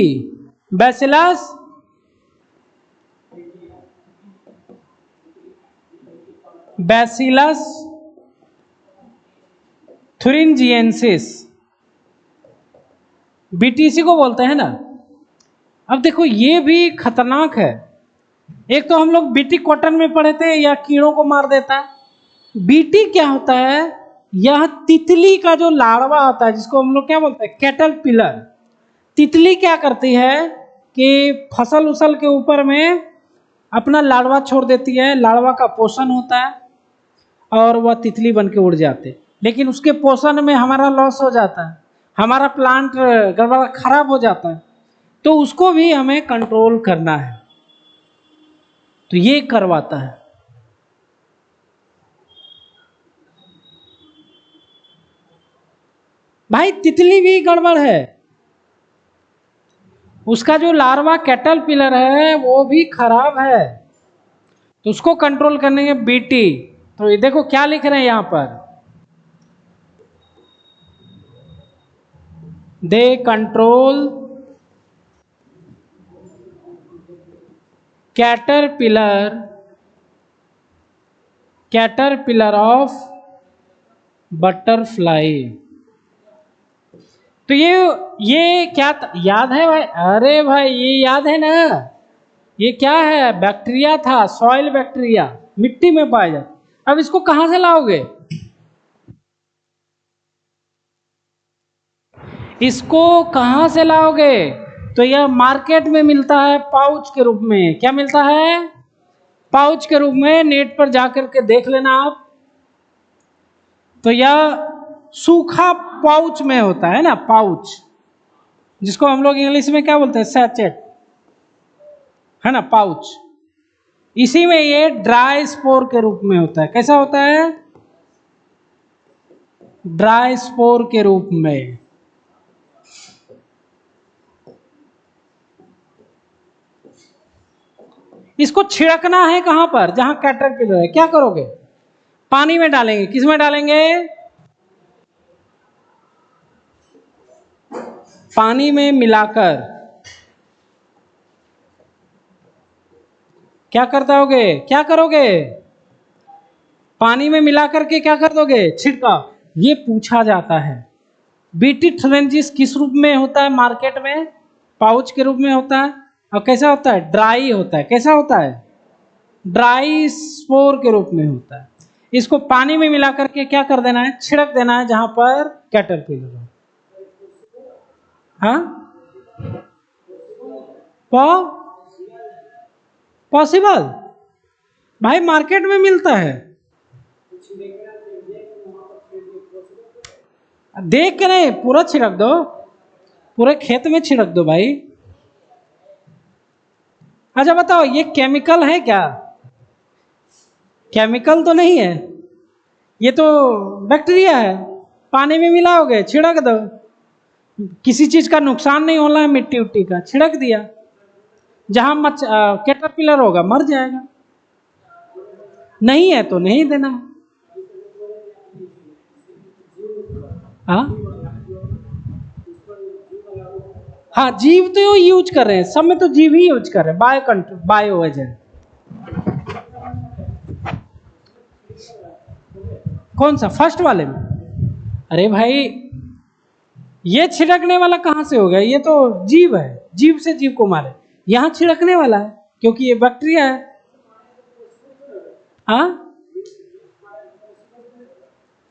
bacillus bacillus thuringiensis, BTC को बोलते हैं ना। अब देखो ये भी खतरनाक है, एक तो हम लोग बीटी कॉटन में पढ़े थे, या कीड़ों को मार देता है। बीटी क्या होता है, यह तितली का जो लार्वा होता है, जिसको हम लोग क्या बोलते हैं, कैटरपिलर। तितली क्या करती है कि फसल उसल के ऊपर में अपना लार्वा छोड़ देती है, लार्वा का पोषण होता है और वह तितली बन के उड़ जाते, लेकिन उसके पोषण में हमारा लॉस हो जाता है, हमारा प्लांट गड़बड़ा खराब हो जाता है, तो उसको भी हमें कंट्रोल करना है, तो ये करवाता है। भाई तितली भी गड़बड़ है, उसका जो लार्वा कैटरपिलर है वो भी खराब है, तो उसको कंट्रोल करने के बीटी। तो ये देखो क्या लिख रहे हैं यहां पर, they control caterpillar, caterpillar of butterfly. तो ये क्या याद है भाई, अरे भाई ये याद है ना, ये क्या है, बैक्टीरिया था, सॉइल बैक्टीरिया, मिट्टी में पाया जाता। अब इसको कहां से लाओगे, इसको कहां से लाओगे, तो यह मार्केट में मिलता है पाउच के रूप में। क्या मिलता है, पाउच के रूप में, नेट पर जाकर के देख लेना आप। तो यह सूखा पाउच में होता है ना, पाउच, जिसको हम लोग इंग्लिश में क्या बोलते हैं, सैचेट, है ना, पाउच। इसी में ये ड्राई स्पोर के रूप में होता है। कैसा होता है, ड्राई स्पोर के रूप में। इसको छिड़कना है कहां पर, जहां कैटरपिलर है, क्या करोगे, पानी में डालेंगे, किस में डालेंगे, पानी में मिलाकर। क्या करता होगे, क्या करोगे, पानी में मिलाकर के क्या कर दोगे, छिड़काव। ये पूछा जाता है। बीटी थुरिंजिस किस रूप में होता है मार्केट में, पाउच के रूप में होता है, और कैसा होता है, ड्राई होता है। कैसा होता है, ड्राई स्पोर के रूप में होता है। इसको पानी में मिला करके क्या कर देना है, छिड़क देना है जहां पर कैटरपिलर हो। हाँ पॉसिबल भाई मार्केट में मिलता है, देख के नहीं, पूरा छिड़क दो, पूरे खेत में छिड़क दो भाई। अच्छा बताओ, ये केमिकल है क्या? केमिकल तो नहीं है, ये तो बैक्टीरिया है। पानी में मिलाओगे, छिड़क दो, किसी चीज का नुकसान नहीं होना है, मिट्टी उट्टी का, छिड़क दिया। जहां कैटरपिलर होगा मर जाएगा, नहीं है तो नहीं देना है। हाँ हाँ, जीव तो यूज कर रहे हैं, सब में तो जीव ही यूज कर रहे हैं। बायो एजेंट कौन सा, फर्स्ट वाले में? अरे भाई ये छिड़कने वाला कहां से हो गया, ये तो जीव है, जीव से जीव को मारे। यहां छिड़कने वाला है क्योंकि ये बैक्टीरिया है। हाँ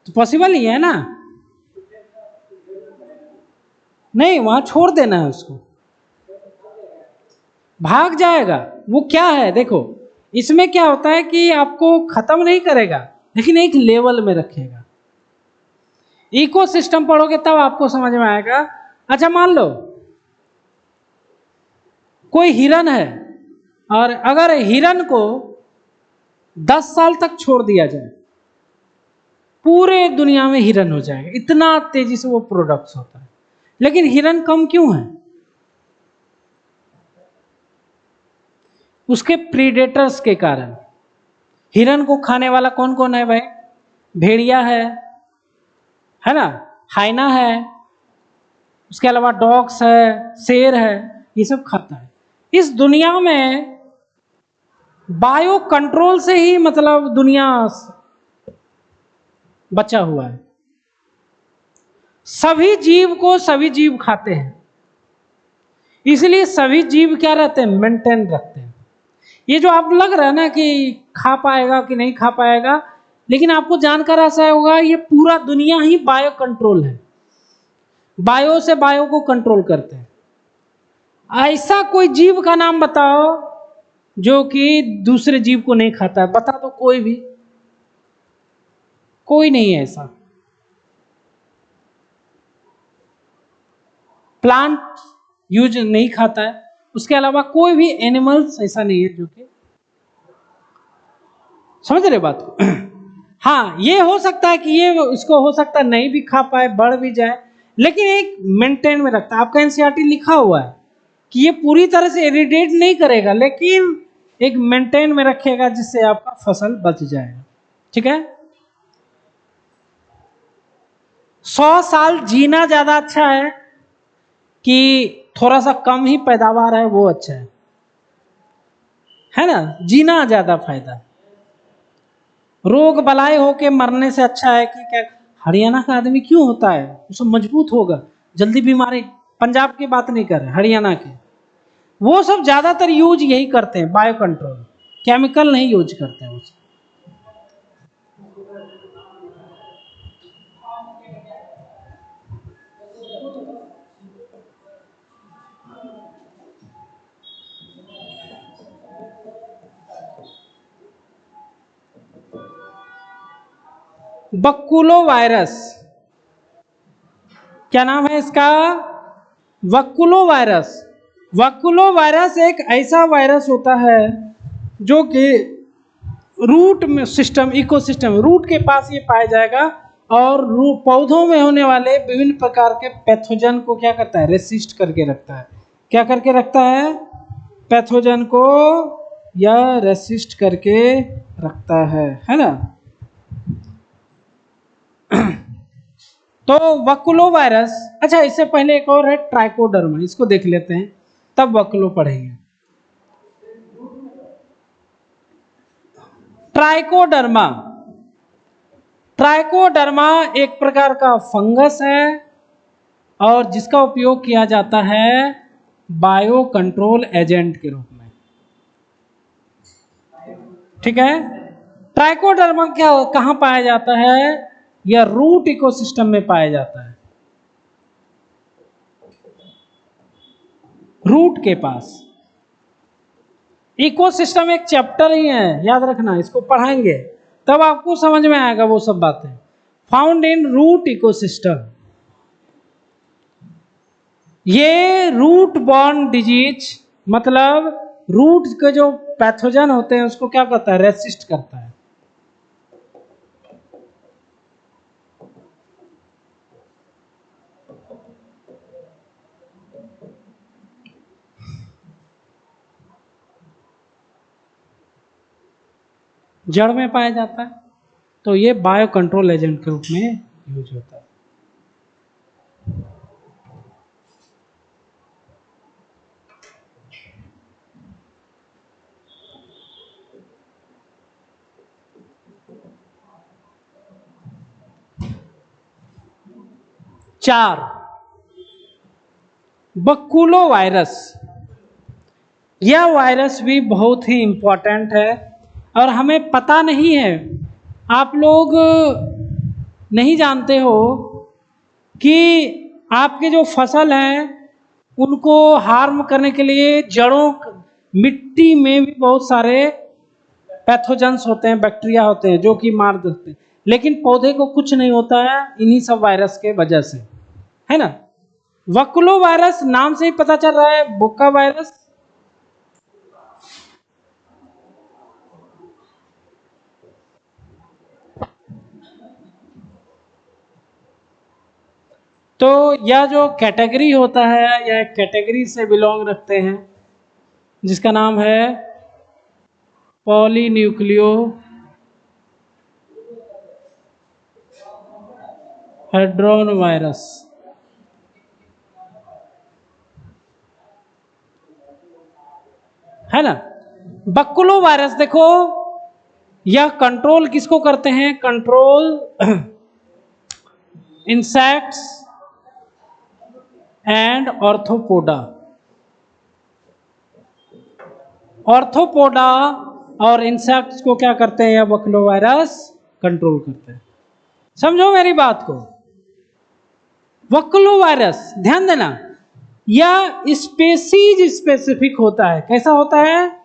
तो पॉसिबल ही है ना, नहीं वहां छोड़ देना है उसको, भाग जाएगा। वो क्या है देखो, इसमें क्या होता है कि आपको खत्म नहीं करेगा, लेकिन एक लेवल में रखेगा। इकोसिस्टम पढ़ोगे तब आपको समझ में आएगा। अच्छा मान लो कोई हिरन है, और अगर हिरन को 10 साल तक छोड़ दिया जाए, पूरे दुनिया में हिरन हो जाएगा, इतना तेजी से वो प्रोडक्ट्स होता है। लेकिन हिरन कम क्यों है? उसके प्रीडेटर्स के कारण। हिरन को खाने वाला कौन कौन है भाई? भेड़िया है ना, हाइना है, उसके अलावा डॉग्स है, शेर है, ये सब खाता है। इस दुनिया में बायो कंट्रोल से ही मतलब दुनिया बचा हुआ है। सभी जीव को सभी जीव खाते हैं, इसलिए सभी जीव क्या रहते हैं, मेंटेन रखते हैं। ये जो आप लग रहा है ना कि खा पाएगा कि नहीं खा पाएगा, लेकिन आपको जानकर ऐसा होगा ये पूरा दुनिया ही बायो कंट्रोल है, बायो से बायो को कंट्रोल करते हैं। ऐसा कोई जीव का नाम बताओ जो कि दूसरे जीव को नहीं खाता है, बता दो कोई भी, कोई नहीं है ऐसा। प्लांट यूज नहीं खाता है, उसके अलावा कोई भी एनिमल्स ऐसा नहीं है जो कि, समझ रहे बात को? हाँ ये हो सकता है कि ये इसको हो सकता है नहीं भी खा पाए, बढ़ भी जाए, लेकिन एक मेंटेन में रखता है। आपका एनसीईआरटी लिखा हुआ है कि ये पूरी तरह से इरिटेट नहीं करेगा, लेकिन एक मेंटेन में रखेगा जिससे आपका फसल बच जाएगा। ठीक है, 100 साल जीना ज्यादा अच्छा है कि थोड़ा सा कम ही पैदावार है वो अच्छा है ना? जीना ज्यादा फायदा, रोग बलाय होके मरने से अच्छा है कि क्या। हरियाणा का आदमी क्यों होता है, उसको मजबूत होगा, जल्दी बीमारी। पंजाब की बात नहीं कर रहे, हरियाणा के, वो सब ज्यादातर यूज यही करते हैं, बायो कंट्रोल, केमिकल नहीं यूज करते हैं। बक्कुलो वायरस, क्या नाम है इसका? वक्कुलो वायरस। वक्कुलो वायरस एक ऐसा वायरस होता है जो कि रूट में सिस्टम, इकोसिस्टम, रूट के पास ये पाया जाएगा, और पौधों में होने वाले विभिन्न प्रकार के पैथोजन को क्या करता है, रेसिस्ट करके रखता है। क्या करके रखता है? पैथोजन को यह रेसिस्ट करके रखता है ना? तो वक्कुलो वायरस। अच्छा इससे पहले एक और है ट्राइकोडर्मा, इसको देख लेते हैं तब वक्कुलो पढ़ेंगे। ट्राइकोडर्मा, ट्राइकोडर्मा एक प्रकार का फंगस है और जिसका उपयोग किया जाता है बायो कंट्रोल एजेंट के रूप में। ठीक है, ट्राइकोडर्मा क्या कहां पाया जाता है? यह रूट इकोसिस्टम में पाया जाता है, रूट के पास। इकोसिस्टम एक चैप्टर ही है, याद रखना, इसको पढ़ाएंगे तब आपको समझ में आएगा वो सब बातें। फाउंड इन रूट इकोसिस्टम, ये रूट बॉर्न डिजीज, मतलब रूट के जो पैथोजन होते हैं उसको क्या करता है, रेसिस्ट करता है। जड़ में पाया जाता है, तो ये बायो कंट्रोल एजेंट के रूप में यूज होता है। चार, बकुलो वायरस। यह वायरस भी बहुत ही इंपॉर्टेंट है और हमें पता नहीं है, आप लोग नहीं जानते हो कि आपके जो फसल हैं उनको हार्म करने के लिए जड़ों, मिट्टी में भी बहुत सारे पैथोजेंस होते हैं, बैक्टीरिया होते हैं जो कि मार देते हैं, लेकिन पौधे को कुछ नहीं होता है इन्हीं सब वायरस के वजह से, है ना। वकुलो वायरस नाम से ही पता चल रहा है, बोका वायरस। तो यह जो कैटेगरी होता है, यह कैटेगरी से बिलोंग रखते हैं जिसका नाम है पॉलीन्यूक्लियो हेड्रोन वायरस, है ना। बकुलो वायरस देखो, यह कंट्रोल किसको करते हैं, control insects and arthropoda. Arthropoda और इंसेक्ट्स को क्या करते हैं, यह बकुलो वायरस कंट्रोल करते हैं। समझो मेरी बात को, बकुलो वायरस ध्यान देना, यह स्पेसीज स्पेसिफिक होता है। कैसा होता है,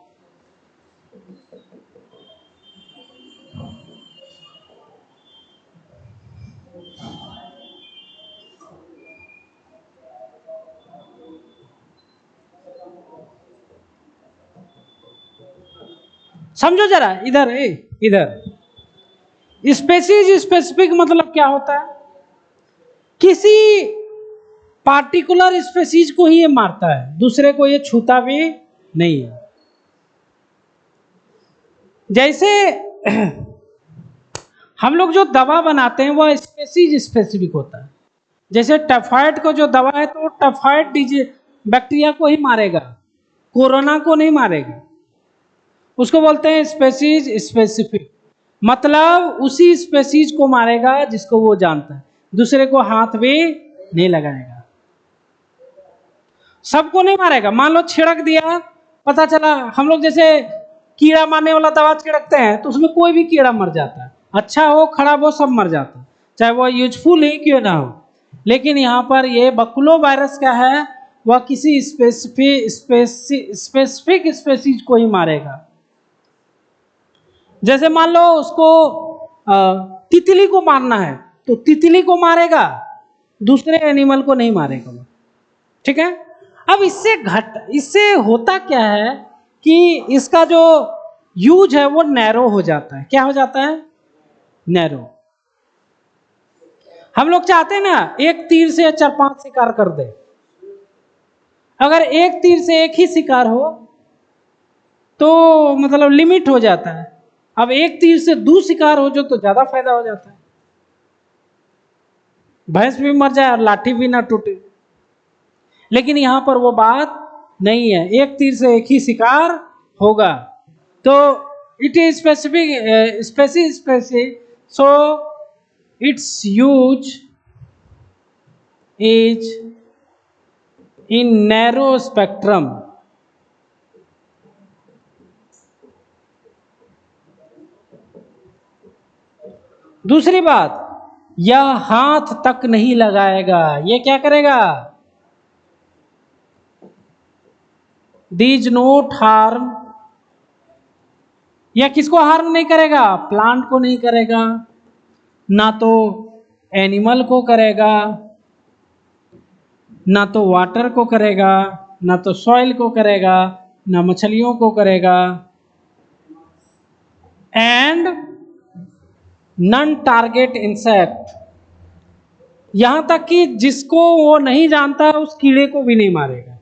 समझो जरा, इधर इधर स्पेसीज स्पेसिफिक मतलब क्या होता है, किसी पार्टिकुलर स्पेसीज को ही ये मारता है, दूसरे को ये छूता भी नहीं है। जैसे हम लोग जो दवा बनाते हैं वह स्पेसीज स्पेसिफिक होता है। जैसे टाइफाइड को जो दवा है तो टाइफाइड बैक्टीरिया को ही मारेगा, कोरोना को नहीं मारेगा, उसको बोलते हैं स्पेसीज स्पेसिफिक, मतलब उसी स्पेसीज को मारेगा जिसको वो जानता है, दूसरे को हाथ भी नहीं लगाएगा, सबको नहीं मारेगा। मान लो छिड़क दिया, पता चला, हम लोग जैसे कीड़ा मारने वाला दवा छिड़कते हैं तो उसमें कोई भी कीड़ा मर जाता है, अच्छा हो खराब हो सब मर जाता है, चाहे वो यूजफुल ही क्यों ना हो। लेकिन यहाँ पर ये बकुलो वायरस क्या है, वह किसी स्पेसिफिक स्पेसीज को ही मारेगा। जैसे मान लो उसको तितली को मारना है तो तितली को मारेगा, दूसरे एनिमल को नहीं मारेगा वो, ठीक है। अब इससे होता क्या है कि इसका जो यूज है वो नैरो हो जाता है। क्या हो जाता है, नैरो। हम लोग चाहते हैं ना एक तीर से 4-5 शिकार कर दे, अगर एक तीर से एक ही शिकार हो तो मतलब लिमिट हो जाता है, अब एक तीर से 2 शिकार हो जो तो ज्यादा फायदा हो जाता है, भैंस भी मर जाए और लाठी भी ना टूटे। लेकिन यहां पर वो बात नहीं है, एक तीर से एक ही शिकार होगा, तो it is specific, so it's use is in narrow spectrum. दूसरी बात, यह हाथ तक नहीं लगाएगा, ये क्या करेगा, दीज नोट हार्म यह किसको हार्म नहीं करेगा? प्लांट को नहीं करेगा, ना तो एनिमल को करेगा, ना तो वाटर को करेगा, ना तो सॉइल को करेगा, ना मछलियों को करेगा, एंड नन टारगेट इंसेक्ट, यहां तक कि जिसको वो नहीं जानता उस कीड़े को भी नहीं मारेगा।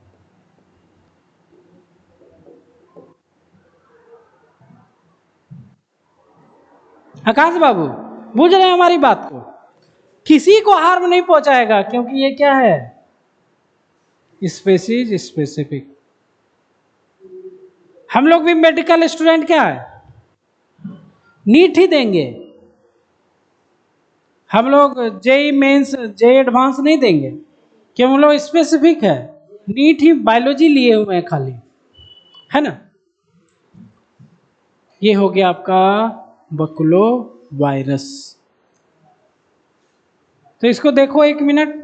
आकाश बाबू बुझ रहे हैं हमारी बात को? किसी को हार्म नहीं पहुंचाएगा, क्योंकि ये क्या है? Species specific. हम लोग भी मेडिकल स्टूडेंट क्या है, नीट ही देंगे। हम लोग जेई मेंस जेई एडवांस नहीं देंगे, क्यों? हम लोग स्पेसिफिक है, नीट ही बायोलॉजी लिए हुए हैं खाली, है ना। ये हो गया आपका बकुलो वायरस। तो इसको देखो 1 मिनट।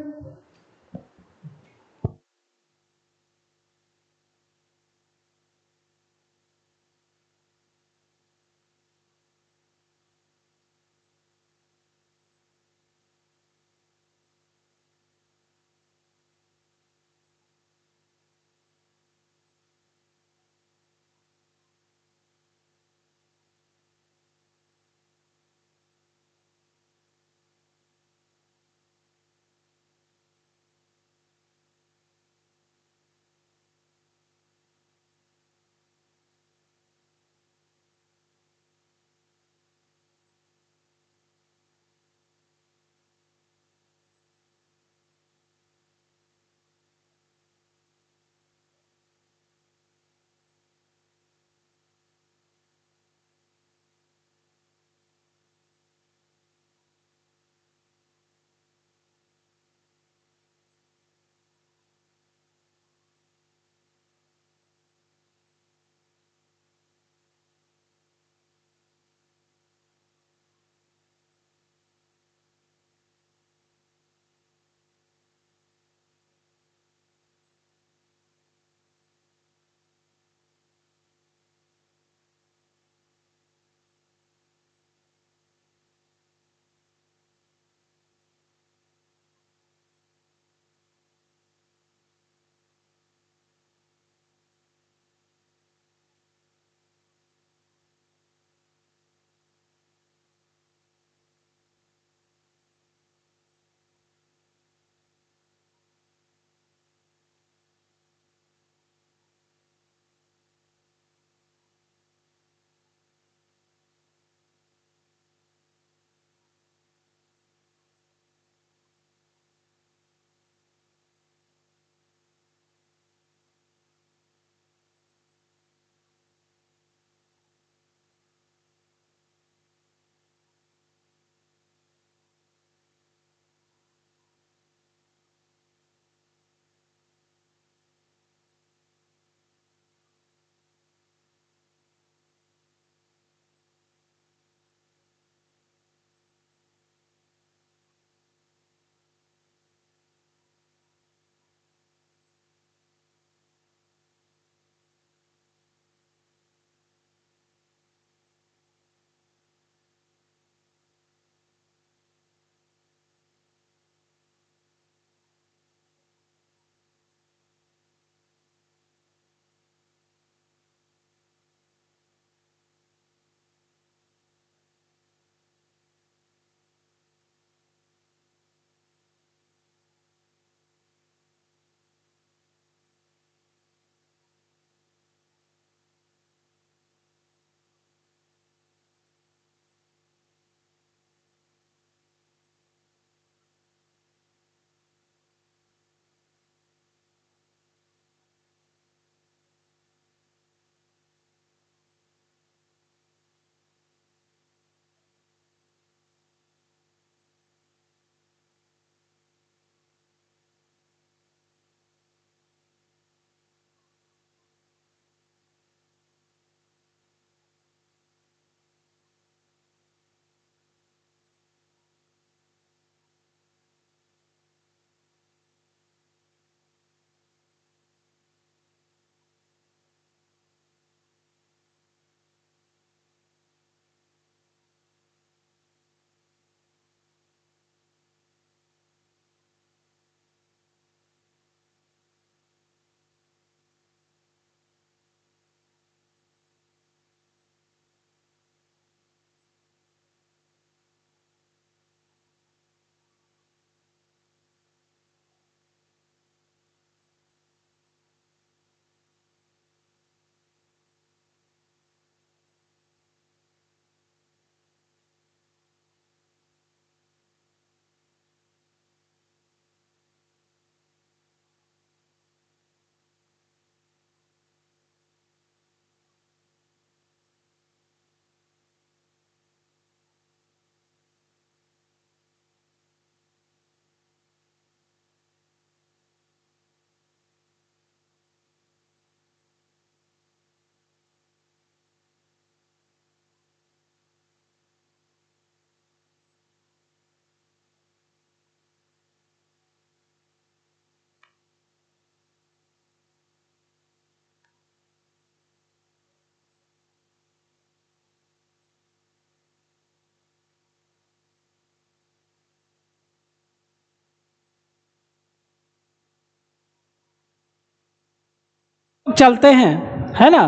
चलते हैं, है ना,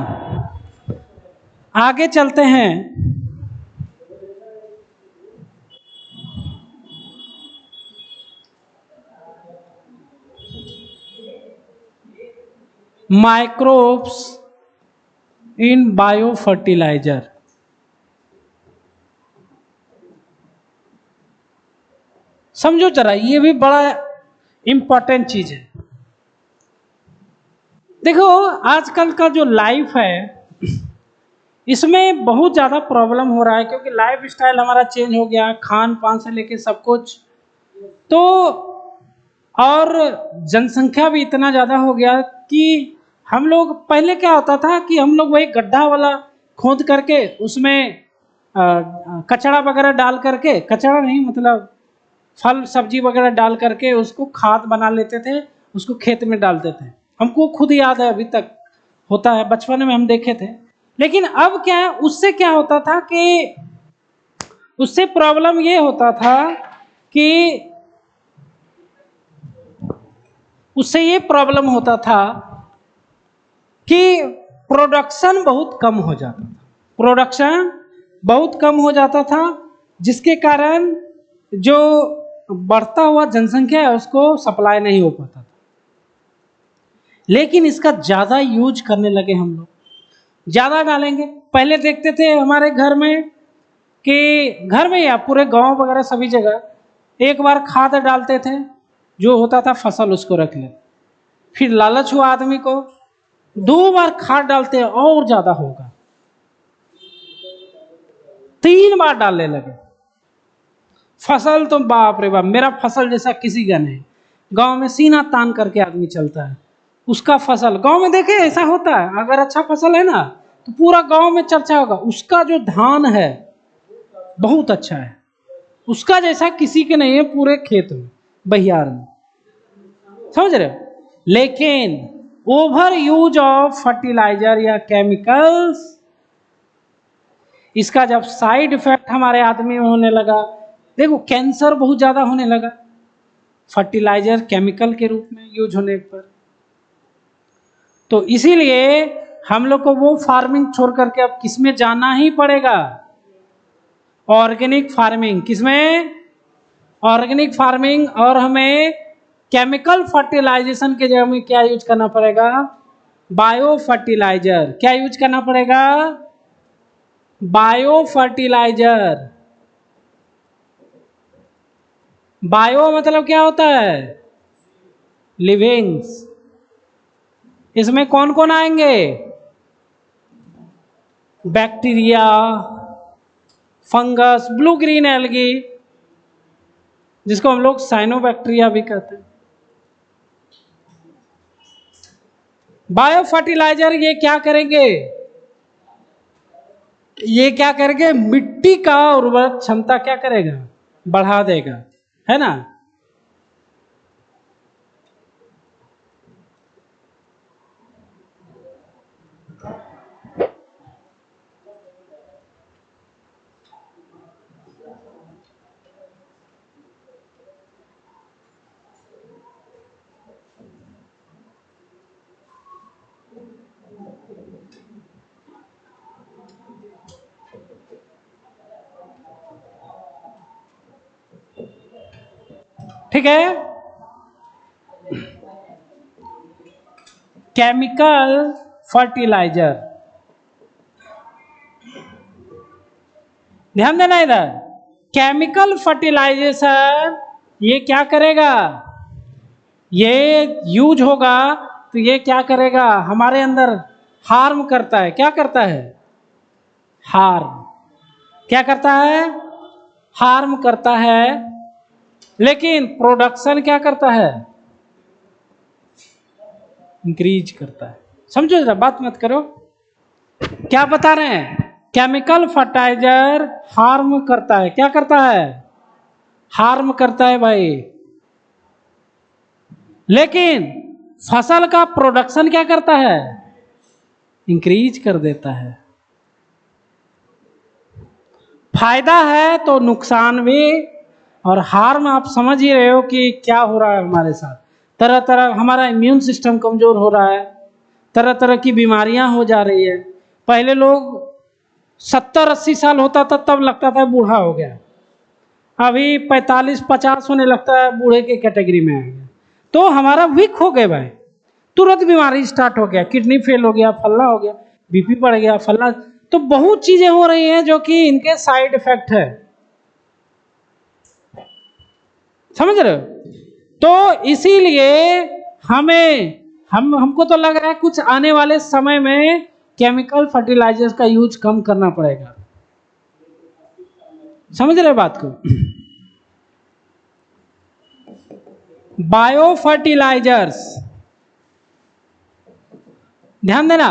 आगे चलते हैं। Microbes in bio fertilizer. समझो जरा, ये भी बड़ा इंपॉर्टेंट चीज है। देखो आजकल का जो लाइफ है इसमें बहुत ज़्यादा प्रॉब्लम हो रहा है, क्योंकि लाइफ स्टाइल हमारा चेंज हो गया, खान पान से लेके सब कुछ। तो और जनसंख्या भी इतना ज़्यादा हो गया कि हम लोग, पहले क्या होता था कि हम लोग वही गड्ढा वाला खोद करके उसमें कचरा वगैरह डाल करके, कचरा नहीं मतलब फल सब्जी वगैरह डाल करके उसको खाद बना लेते थे, उसको खेत में डालते थे। हमको खुद याद है, अभी तक होता है, बचपन में हम देखे थे। लेकिन अब क्या है, उससे क्या होता था कि उससे प्रॉब्लम ये होता था कि उससे ये प्रॉब्लम होता था कि प्रोडक्शन बहुत कम हो जाता था, प्रोडक्शन बहुत कम हो जाता था, जिसके कारण जो बढ़ता हुआ जनसंख्या है उसको सप्लाई नहीं हो पाता था। लेकिन इसका ज़्यादा यूज करने लगे हम लोग, ज़्यादा डालेंगे। पहले देखते थे हमारे घर में कि घर में या पूरे गांव वगैरह सभी जगह एक बार खाद डालते थे, जो होता था फसल उसको रख ले। फिर लालच हुआ आदमी को, 2 बार खाद डालते हैं और ज़्यादा होगा, 3 बार डालने लगे। फसल तो बाप रे बाप, मेरा फसल जैसा किसी का नहीं। गांव में सीना तान करके आदमी चलता है, उसका फसल गांव में देखे ऐसा होता है। अगर अच्छा फसल है ना तो पूरा गांव में चर्चा होगा, उसका जो धान है बहुत अच्छा है, उसका जैसा किसी के नहीं है पूरे खेत में, बहियार में। समझ रहे हो? लेकिन ओवर यूज ऑफ फर्टिलाइजर या केमिकल्स, इसका जब साइड इफेक्ट हमारे आदमी में होने लगा, देखो कैंसर बहुत ज्यादा होने लगा फर्टिलाइजर केमिकल के रूप में यूज होने पर। तो इसीलिए हम लोग को वो फार्मिंग छोड़ करके अब किसमें जाना ही पड़ेगा, ऑर्गेनिक फार्मिंग। किसमें? Organic farming. और हमें केमिकल फर्टिलाइजेशन के जगह में क्या यूज करना पड़ेगा? Bio fertiliser. क्या यूज करना पड़ेगा? Bio fertiliser. बायो मतलब क्या होता है? लिविंग्स। इसमें कौन कौन आएंगे? Bacteria, fungus, blue green algae, जिसको हम लोग साइनोबैक्टीरिया भी कहते हैं। बायो फर्टिलाइजर ये क्या करेंगे? ये क्या करेंगे? मिट्टी का उर्वरक क्षमता क्या करेगा? बढ़ा देगा, है ना। ठीक है। केमिकल फर्टिलाइजर, ध्यान देना इधर। केमिकल फर्टिलाइजेशन ये क्या करेगा? ये यूज होगा तो ये क्या करेगा? हमारे अंदर हार्म करता है। क्या करता है? हार्म। क्या करता है? हार्म करता है। लेकिन प्रोडक्शन क्या करता है? इंक्रीज करता है। समझो जरा, बात मत करो। क्या बता रहे हैं? केमिकल फर्टिलाइजर हार्म करता है। क्या करता है? हार्म करता है भाई। लेकिन फसल का प्रोडक्शन क्या करता है? इंक्रीज कर देता है। फायदा है तो नुकसान भी। और हार्म आप समझ ही रहे हो कि क्या हो रहा है हमारे साथ। तरह तरह हमारा इम्यून सिस्टम कमजोर हो रहा है, तरह तरह की बीमारियां हो जा रही है। पहले लोग 70-80 साल होता था तब लगता था बूढ़ा हो गया, अभी 45-50 होने लगता है बूढ़े के कैटेगरी में आ गया। तो हमारा वीक हो गए भाई, तुरंत बीमारी स्टार्ट हो गया, किडनी फेल हो गया, फल्ला हो गया, बीपी बढ़ गया, फल्ला। तो बहुत चीजें हो रही हैं जो कि इनके साइड इफेक्ट है, समझ रहे हो। तो इसीलिए हमको तो लग रहा है कुछ आने वाले समय में केमिकल फर्टिलाइजर्स का यूज कम करना पड़ेगा, समझ रहे बात को। बायो फर्टिलाइजर्स, ध्यान देना,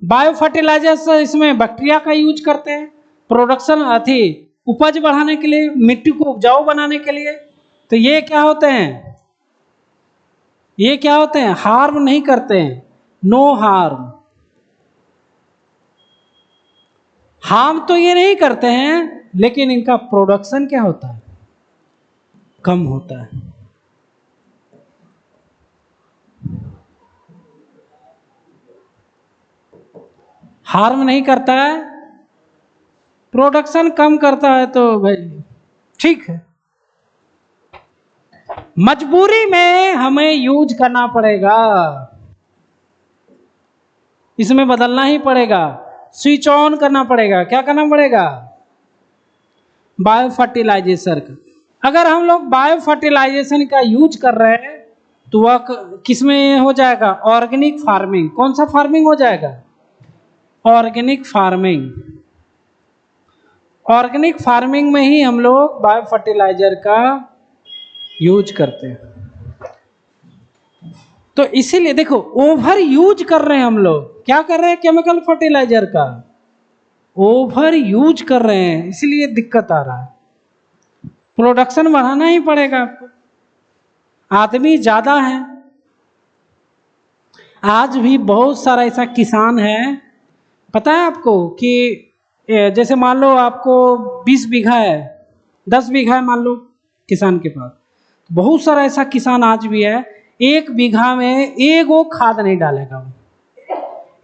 बायो फर्टिलाइजर्स इसमें बैक्टीरिया का यूज करते हैं प्रोडक्शन अथी उपज बढ़ाने के लिए, मिट्टी को उपजाऊ बनाने के लिए। तो ये क्या होते हैं, ये क्या होते हैं, हार्म नहीं करते हैं, नो हार्म। हार्म तो ये नहीं करते हैं, लेकिन इनका प्रोडक्शन क्या होता है, कम होता है। हार्म नहीं करता है, प्रोडक्शन कम करता है, तो भाई ठीक है, मजबूरी में हमें यूज करना पड़ेगा, इसमें बदलना ही पड़ेगा, स्विच ऑन करना पड़ेगा। क्या करना पड़ेगा, बायो फर्टिलाइजेशन का। अगर हम लोग बायो फर्टिलाइजेशन का यूज कर रहे हैं तो वह किसमें हो जाएगा, ऑर्गेनिक फार्मिंग। कौन सा फार्मिंग हो जाएगा, ऑर्गेनिक फार्मिंग। ऑर्गेनिक फार्मिंग में ही हम लोग बायो फर्टिलाइजर का यूज करते हैं। तो इसीलिए देखो, ओवर यूज कर रहे हैं हम लोग, क्या कर रहे हैं, केमिकल फर्टिलाइजर का ओवर यूज कर रहे हैं, इसलिए दिक्कत आ रहा है। प्रोडक्शन बढ़ाना ही पड़ेगा आपको, आदमी ज्यादा है। आज भी बहुत सारा ऐसा किसान है, पता है आपको, कि जैसे मान लो आपको 20 बीघा है, 10 बीघा है मान लो किसान के पास, बहुत सारा ऐसा किसान आज भी है, 1 बीघा में एक वो खाद नहीं डालेगा,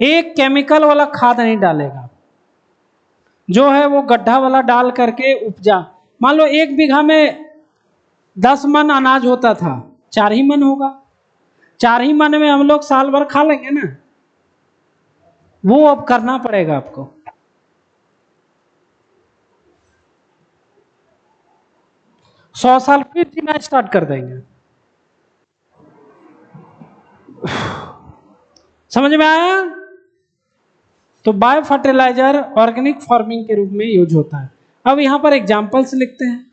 एक केमिकल वाला खाद नहीं डालेगा, जो है वो गड्ढा वाला डाल करके उपजा। मान लो 1 बीघा में 10 मन अनाज होता था, 4 ही मन होगा, 4 ही मन में हम लोग साल भर खा लेंगे ना। वो अब करना पड़ेगा आपको। सौ साल फिर जीना स्टार्ट कर देंगे। समझ में आया। तो बायो फर्टिलाइजर ऑर्गेनिक फार्मिंग के रूप में यूज होता है। अब यहां पर एग्जांपल्स लिखते हैं।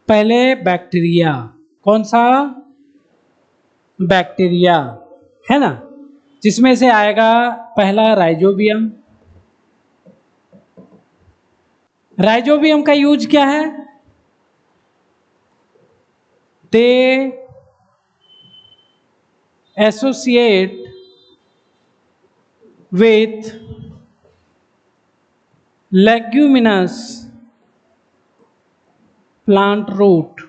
पहले बैक्टीरिया, कौन सा, बैक्टीरिया है ना, जिसमें से आएगा पहला राइजोबियम। राइजोबियम का यूज क्या है, they associate with leguminous plant root,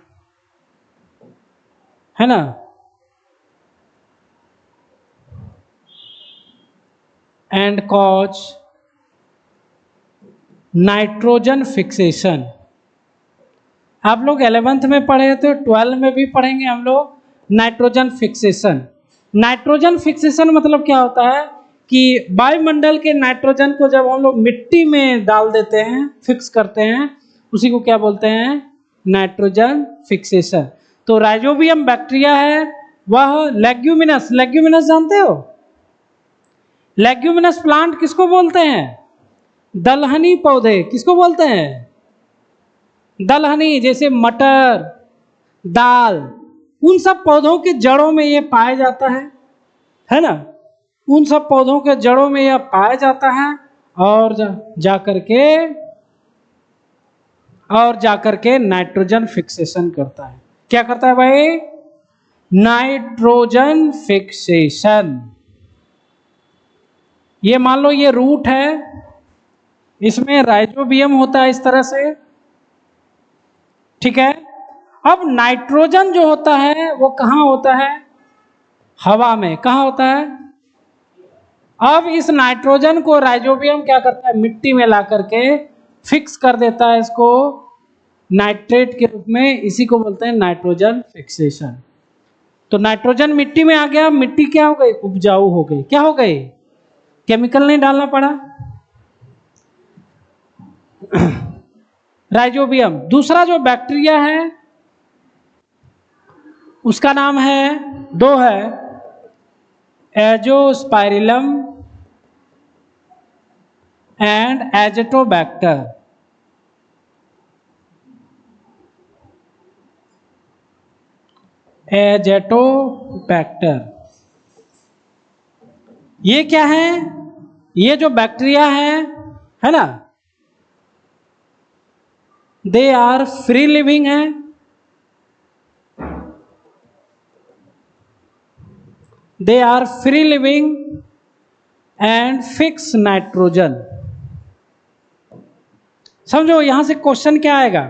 है ना, एंड कॉज नाइट्रोजन फिक्सेशन। आप लोग 11th में पढ़े तो 12 में भी पढ़ेंगे हम लोग नाइट्रोजन फिक्सेशन। नाइट्रोजन फिक्सेशन मतलब क्या होता है कि वायुमंडल के नाइट्रोजन को जब हम लोग मिट्टी में डाल देते हैं, फिक्स करते हैं, उसी को क्या बोलते हैं, नाइट्रोजन फिक्सेशन। तो राइजोबियम बैक्टीरिया है, वह लेग्यूमिनस, लेग्यूमिनस जानते हो, लेग्यूमिनस प्लांट किसको बोलते हैं, दलहनी पौधे किसको बोलते हैं, दलहनी, जैसे मटर, दाल, उन सब पौधों के जड़ों में ये पाया जाता है ना, उन सब पौधों के जड़ों में यह पाया जाता है और जाकर के नाइट्रोजन फिक्सेशन करता है। क्या करता है भाई? Nitrogen fixation. ये मान लो ये रूट है, इसमें राइजोबियम होता है इस तरह से, ठीक है। अब नाइट्रोजन जो होता है वो कहाँ होता है? हवा में। कहाँ होता है? अब इस नाइट्रोजन को राइजोबियम क्या करता है? मिट्टी में ला करके फिक्स कर देता है इसको नाइट्रेट के रूप में। इसी को बोलते हैं नाइट्रोजन फिक्सेशन। तो नाइट्रोजन मिट्टी में आ गया, मिट्टी क्या हो गई? उपजाऊ हो गई। क्या हो गई? केमिकल नहीं डालना पड़ा। राइजोबियम। दूसरा जो बैक्टीरिया है उसका नाम है, दो है, एजोस्पाइरिलम एंड एजेटोबैक्टर। एजेटोबैक्टर ये क्या है? ये जो बैक्टीरिया है ना, दे आर फ्री लिविंग है, they are free living and fix nitrogen. समझो यहां से क्वेश्चन क्या आएगा?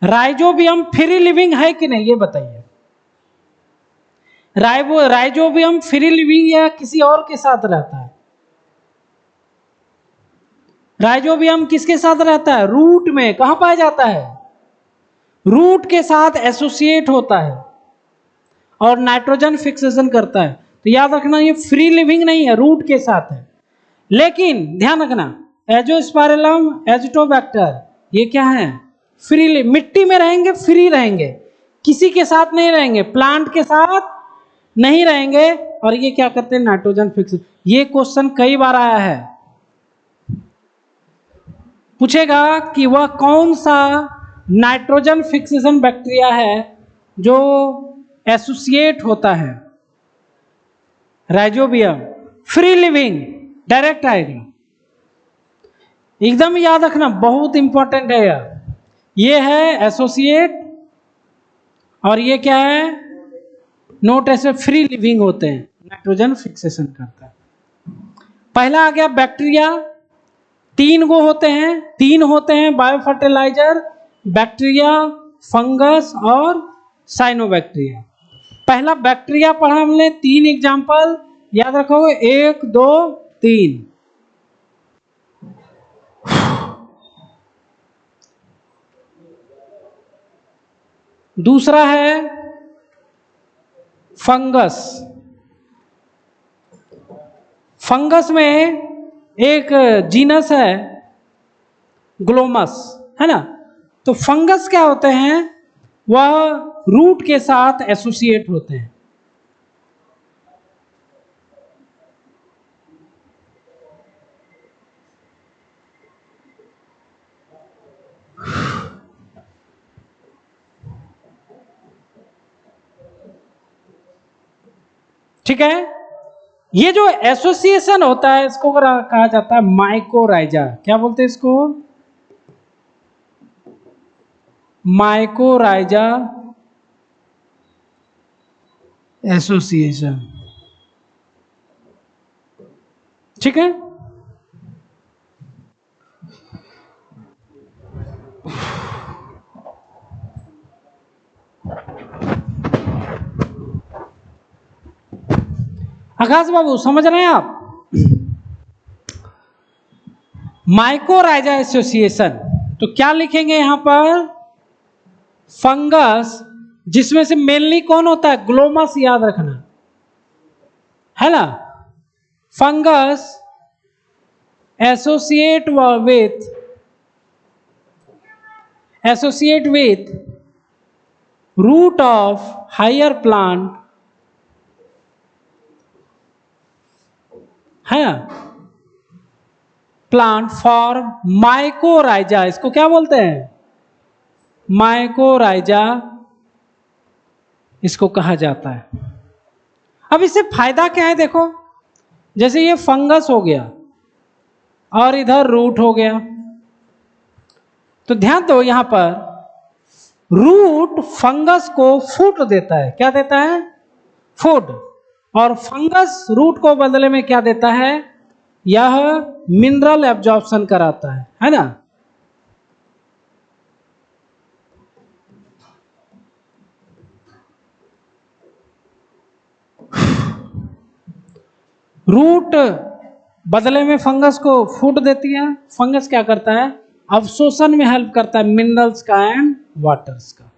राइजोबियम फ्री लिविंग है कि नहीं, ये बताइए। राइजोबियम फ्री लिविंग या किसी और के साथ रहता है? राइजोबियम किसके साथ रहता है? रूट में। कहां पाया जाता है? रूट के साथ एसोसिएट होता है और नाइट्रोजन फिक्सेशन करता है। तो याद रखना ये फ्री लिविंग नहीं है, रूट के साथ है। लेकिन ध्यान रखना, एजोस्पाइरिलम, एजिटोबैक्टर ये क्या है? फ्री, मिट्टी में रहेंगे, फ्री रहेंगे, किसी के साथ नहीं रहेंगे, प्लांट के साथ नहीं रहेंगे। और ये क्या करते हैं? Nitrogen fix. ये क्वेश्चन कई बार आया है। पूछेगा कि वह कौन सा नाइट्रोजन फिक्सेशन बैक्टीरिया है जो एसोसिएट होता है? राइजोबियम फ्री लिविंग, डायरेक्ट आएगा। एकदम याद रखना, बहुत इंपॉर्टेंट है यार। ये है एसोसिएट और ये क्या है? नोट ऐसे फ्री लिविंग होते हैं, नाइट्रोजन फिक्सेशन करता है। पहला आ गया बैक्टीरिया। तीन होते हैं बायो फर्टिलाइजर, बैक्टीरिया, फंगस और साइनोबैक्टीरिया। पहला बैक्टीरिया पढ़ा हमने, 3 एग्जांपल याद रखो, 1 2 3। दूसरा है फंगस। फंगस में एक जीनस है ग्लोमस, है ना। तो फंगस क्या होते हैं? वह रूट के साथ एसोसिएट होते हैं। ठीक है। ये जो एसोसिएशन होता है इसको कहा जाता है माइकोराइजा। क्या बोलते हैं इसको? Mycorrhiza association. ठीक है। आकाश बाबू समझ रहे हैं आप? Mycorrhiza association. तो क्या लिखेंगे यहां पर? फंगस, जिसमें से मेनली कौन होता है? ग्लोमस, याद रखना, है ना। Fungus associate with root of higher plant, है ना, प्लांट फॉर माइकोराइजा। इसको क्या बोलते हैं? माइकोराइजा इसको कहा जाता है। अब इससे फायदा क्या है देखो, जैसे ये फंगस हो गया और इधर रूट हो गया, तो ध्यान दो यहां पर रूट फंगस को फूड देता है। क्या देता है? फूड। और फंगस रूट को बदले में क्या देता है? यह मिनरल एब्जॉर्प्शन कराता है ना। रूट बदले में फंगस को फूड देती है। फंगस क्या करता है? अवशोषण में हेल्प करता है मिनरल्स का एंड वाटर्स का।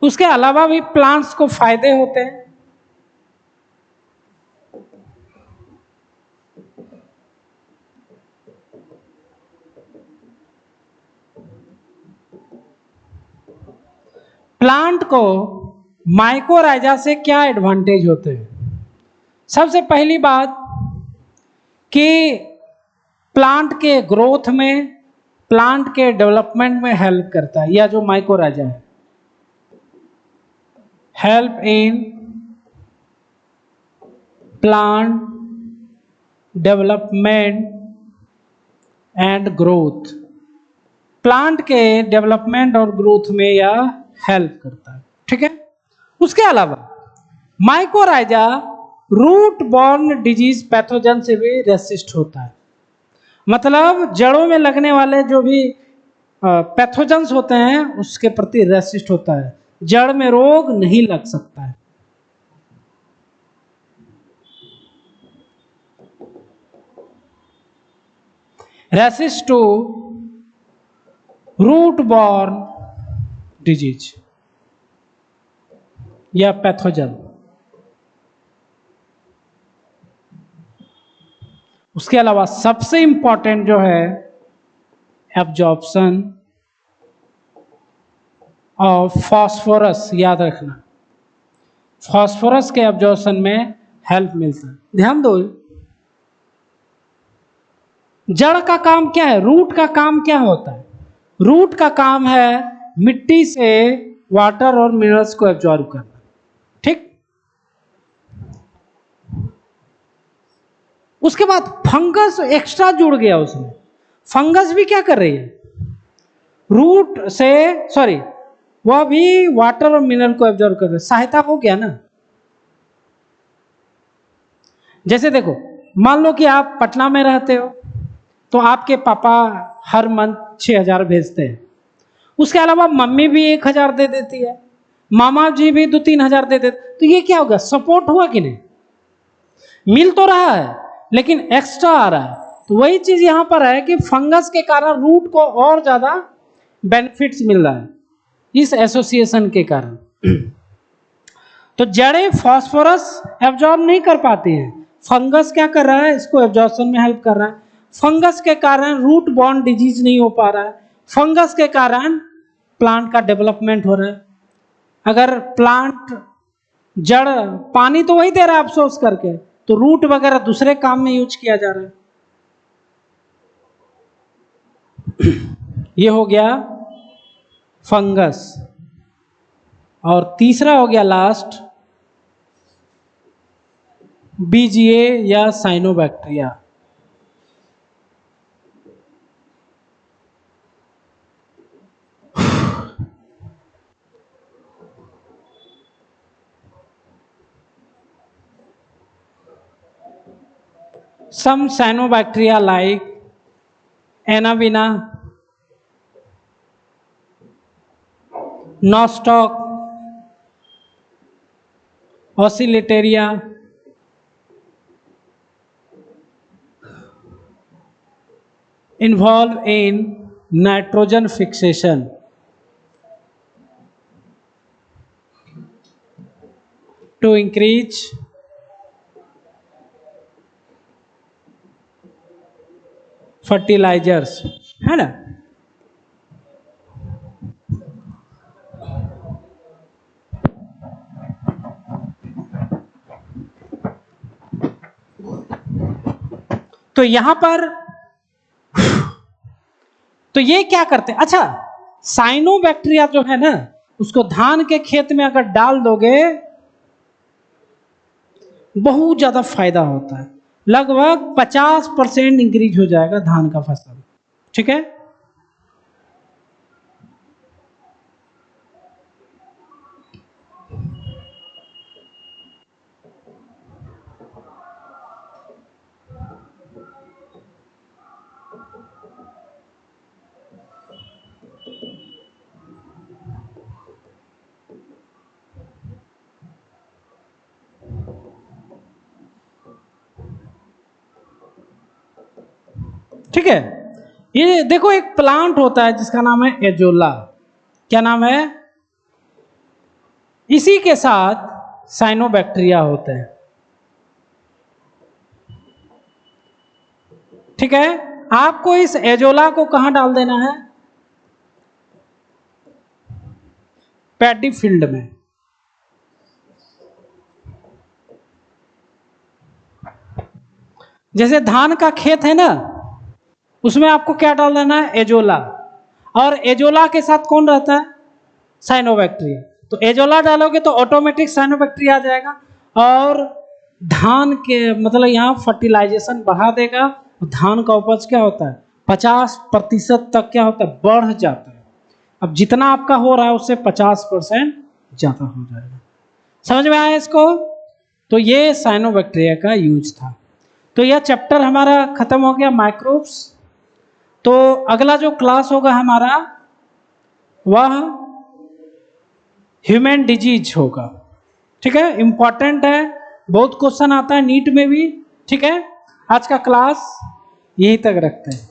उसके अलावा भी प्लांट्स को फायदे होते हैं। प्लांट को माइकोराइजा से क्या एडवांटेज होते हैं? सबसे पहली बात कि प्लांट के ग्रोथ में, प्लांट के डेवलपमेंट में हेल्प करता है। यह जो माइकोराइजा है, help in plant development and growth. Plant के डेवलपमेंट और ग्रोथ में यह हेल्प करता है। ठीक है। उसके अलावा mycorrhiza root borne disease pathogen से भी रेसिस्ट होता है। मतलब जड़ों में लगने वाले जो भी पैथोजन्स होते हैं उसके प्रति रेसिस्ट होता है। जड़ में रोग नहीं लग सकता है। Resist to root borne disease या पैथोजन। उसके अलावा सबसे इंपॉर्टेंट जो है एब्जॉर्प्शन ऑफ फास्फोरस। याद रखना, फास्फोरस के एब्जॉर्प्शन में हेल्प मिलता है। ध्यान दो, जड़ का काम क्या है? रूट का काम क्या होता है? रूट का काम है मिट्टी से वाटर और मिनरल्स को एब्जॉर्ब करना। ठीक। उसके बाद फंगस एक्स्ट्रा जुड़ गया उसमें। फंगस भी क्या कर रही है? रूट से, सॉरी, वह भी वाटर और मिनरल को एब्जॉर्ब कर रही है। सहायता हो गया ना। जैसे देखो, मान लो कि आप पटना में रहते हो तो आपके पापा हर मंथ 6,000 भेजते हैं। उसके अलावा मम्मी भी 1,000 दे देती है, मामा जी भी 2-3 हजार दे देते। तो ये क्या होगा? सपोर्ट हुआ कि नहीं? मिल तो रहा है लेकिन एक्स्ट्रा आ रहा है। तो वही चीज यहां पर है कि फंगस के कारण रूट को और ज्यादा बेनिफिट्स मिल रहा है इस एसोसिएशन के कारण। तो जड़ें फास्फोरस एब्जॉर्ब नहीं कर पाती हैं। फंगस क्या कर रहा है? इसको एब्जॉर्प्शन में हेल्प कर रहा है। फंगस के कारण रूट बॉर्न डिजीज नहीं हो पा रहा है। फंगस के कारण प्लांट का डेवलपमेंट हो रहा है। अगर प्लांट जड़ पानी तो वही दे रहा है अफसोस करके, तो रूट वगैरह दूसरे काम में यूज किया जा रहा है। ये हो गया फंगस। और तीसरा हो गया लास्ट, बीजीए या cyanobacteria. Some cyanobacteria like Anavinna, Nostoc, Oscillatoria, involve in nitrogen fixation to increase fertilizers, है ना। तो यहां पर तो ये क्या करते हैं? अच्छा, साइनोबैक्टीरिया जो है ना, उसको धान के खेत में अगर डाल दोगे बहुत ज्यादा फायदा होता है, लगभग 50% इंक्रीज हो जाएगा धान का फसल। ठीक है, ठीक है। ये देखो एक प्लांट होता है जिसका नाम है एजोला। क्या नाम है? इसी के साथ साइनोबैक्टीरिया होते हैं। ठीक है, आपको इस एजोला को कहां डाल देना है? पैडी फील्ड में। जैसे धान का खेत है ना, उसमें आपको क्या डाल देना है? एजोला। और एजोला के साथ कौन रहता है? साइनोबैक्टीरिया। तो एजोला डालोगे तो ऑटोमेटिक साइनोबैक्टीरिया आ जाएगा और धान के मतलब यहाँ फर्टिलाइजेशन बढ़ा देगा। धान का उपज क्या होता है? 50% तक क्या होता है? बढ़ जाता है। अब जितना आपका हो रहा है उससे 50% ज्यादा हो जाएगा। समझ में आया इसको? तो ये साइनोबैक्टीरिया का यूज था। तो यह चैप्टर हमारा खत्म हो गया, माइक्रोब्स। तो अगला जो क्लास होगा हमारा वह ह्यूमन डिजीज होगा। ठीक है, इंपॉर्टेंट है, बहुत क्वेश्चन आता है नीट में भी। ठीक है, आज का क्लास यहीं तक रखते हैं।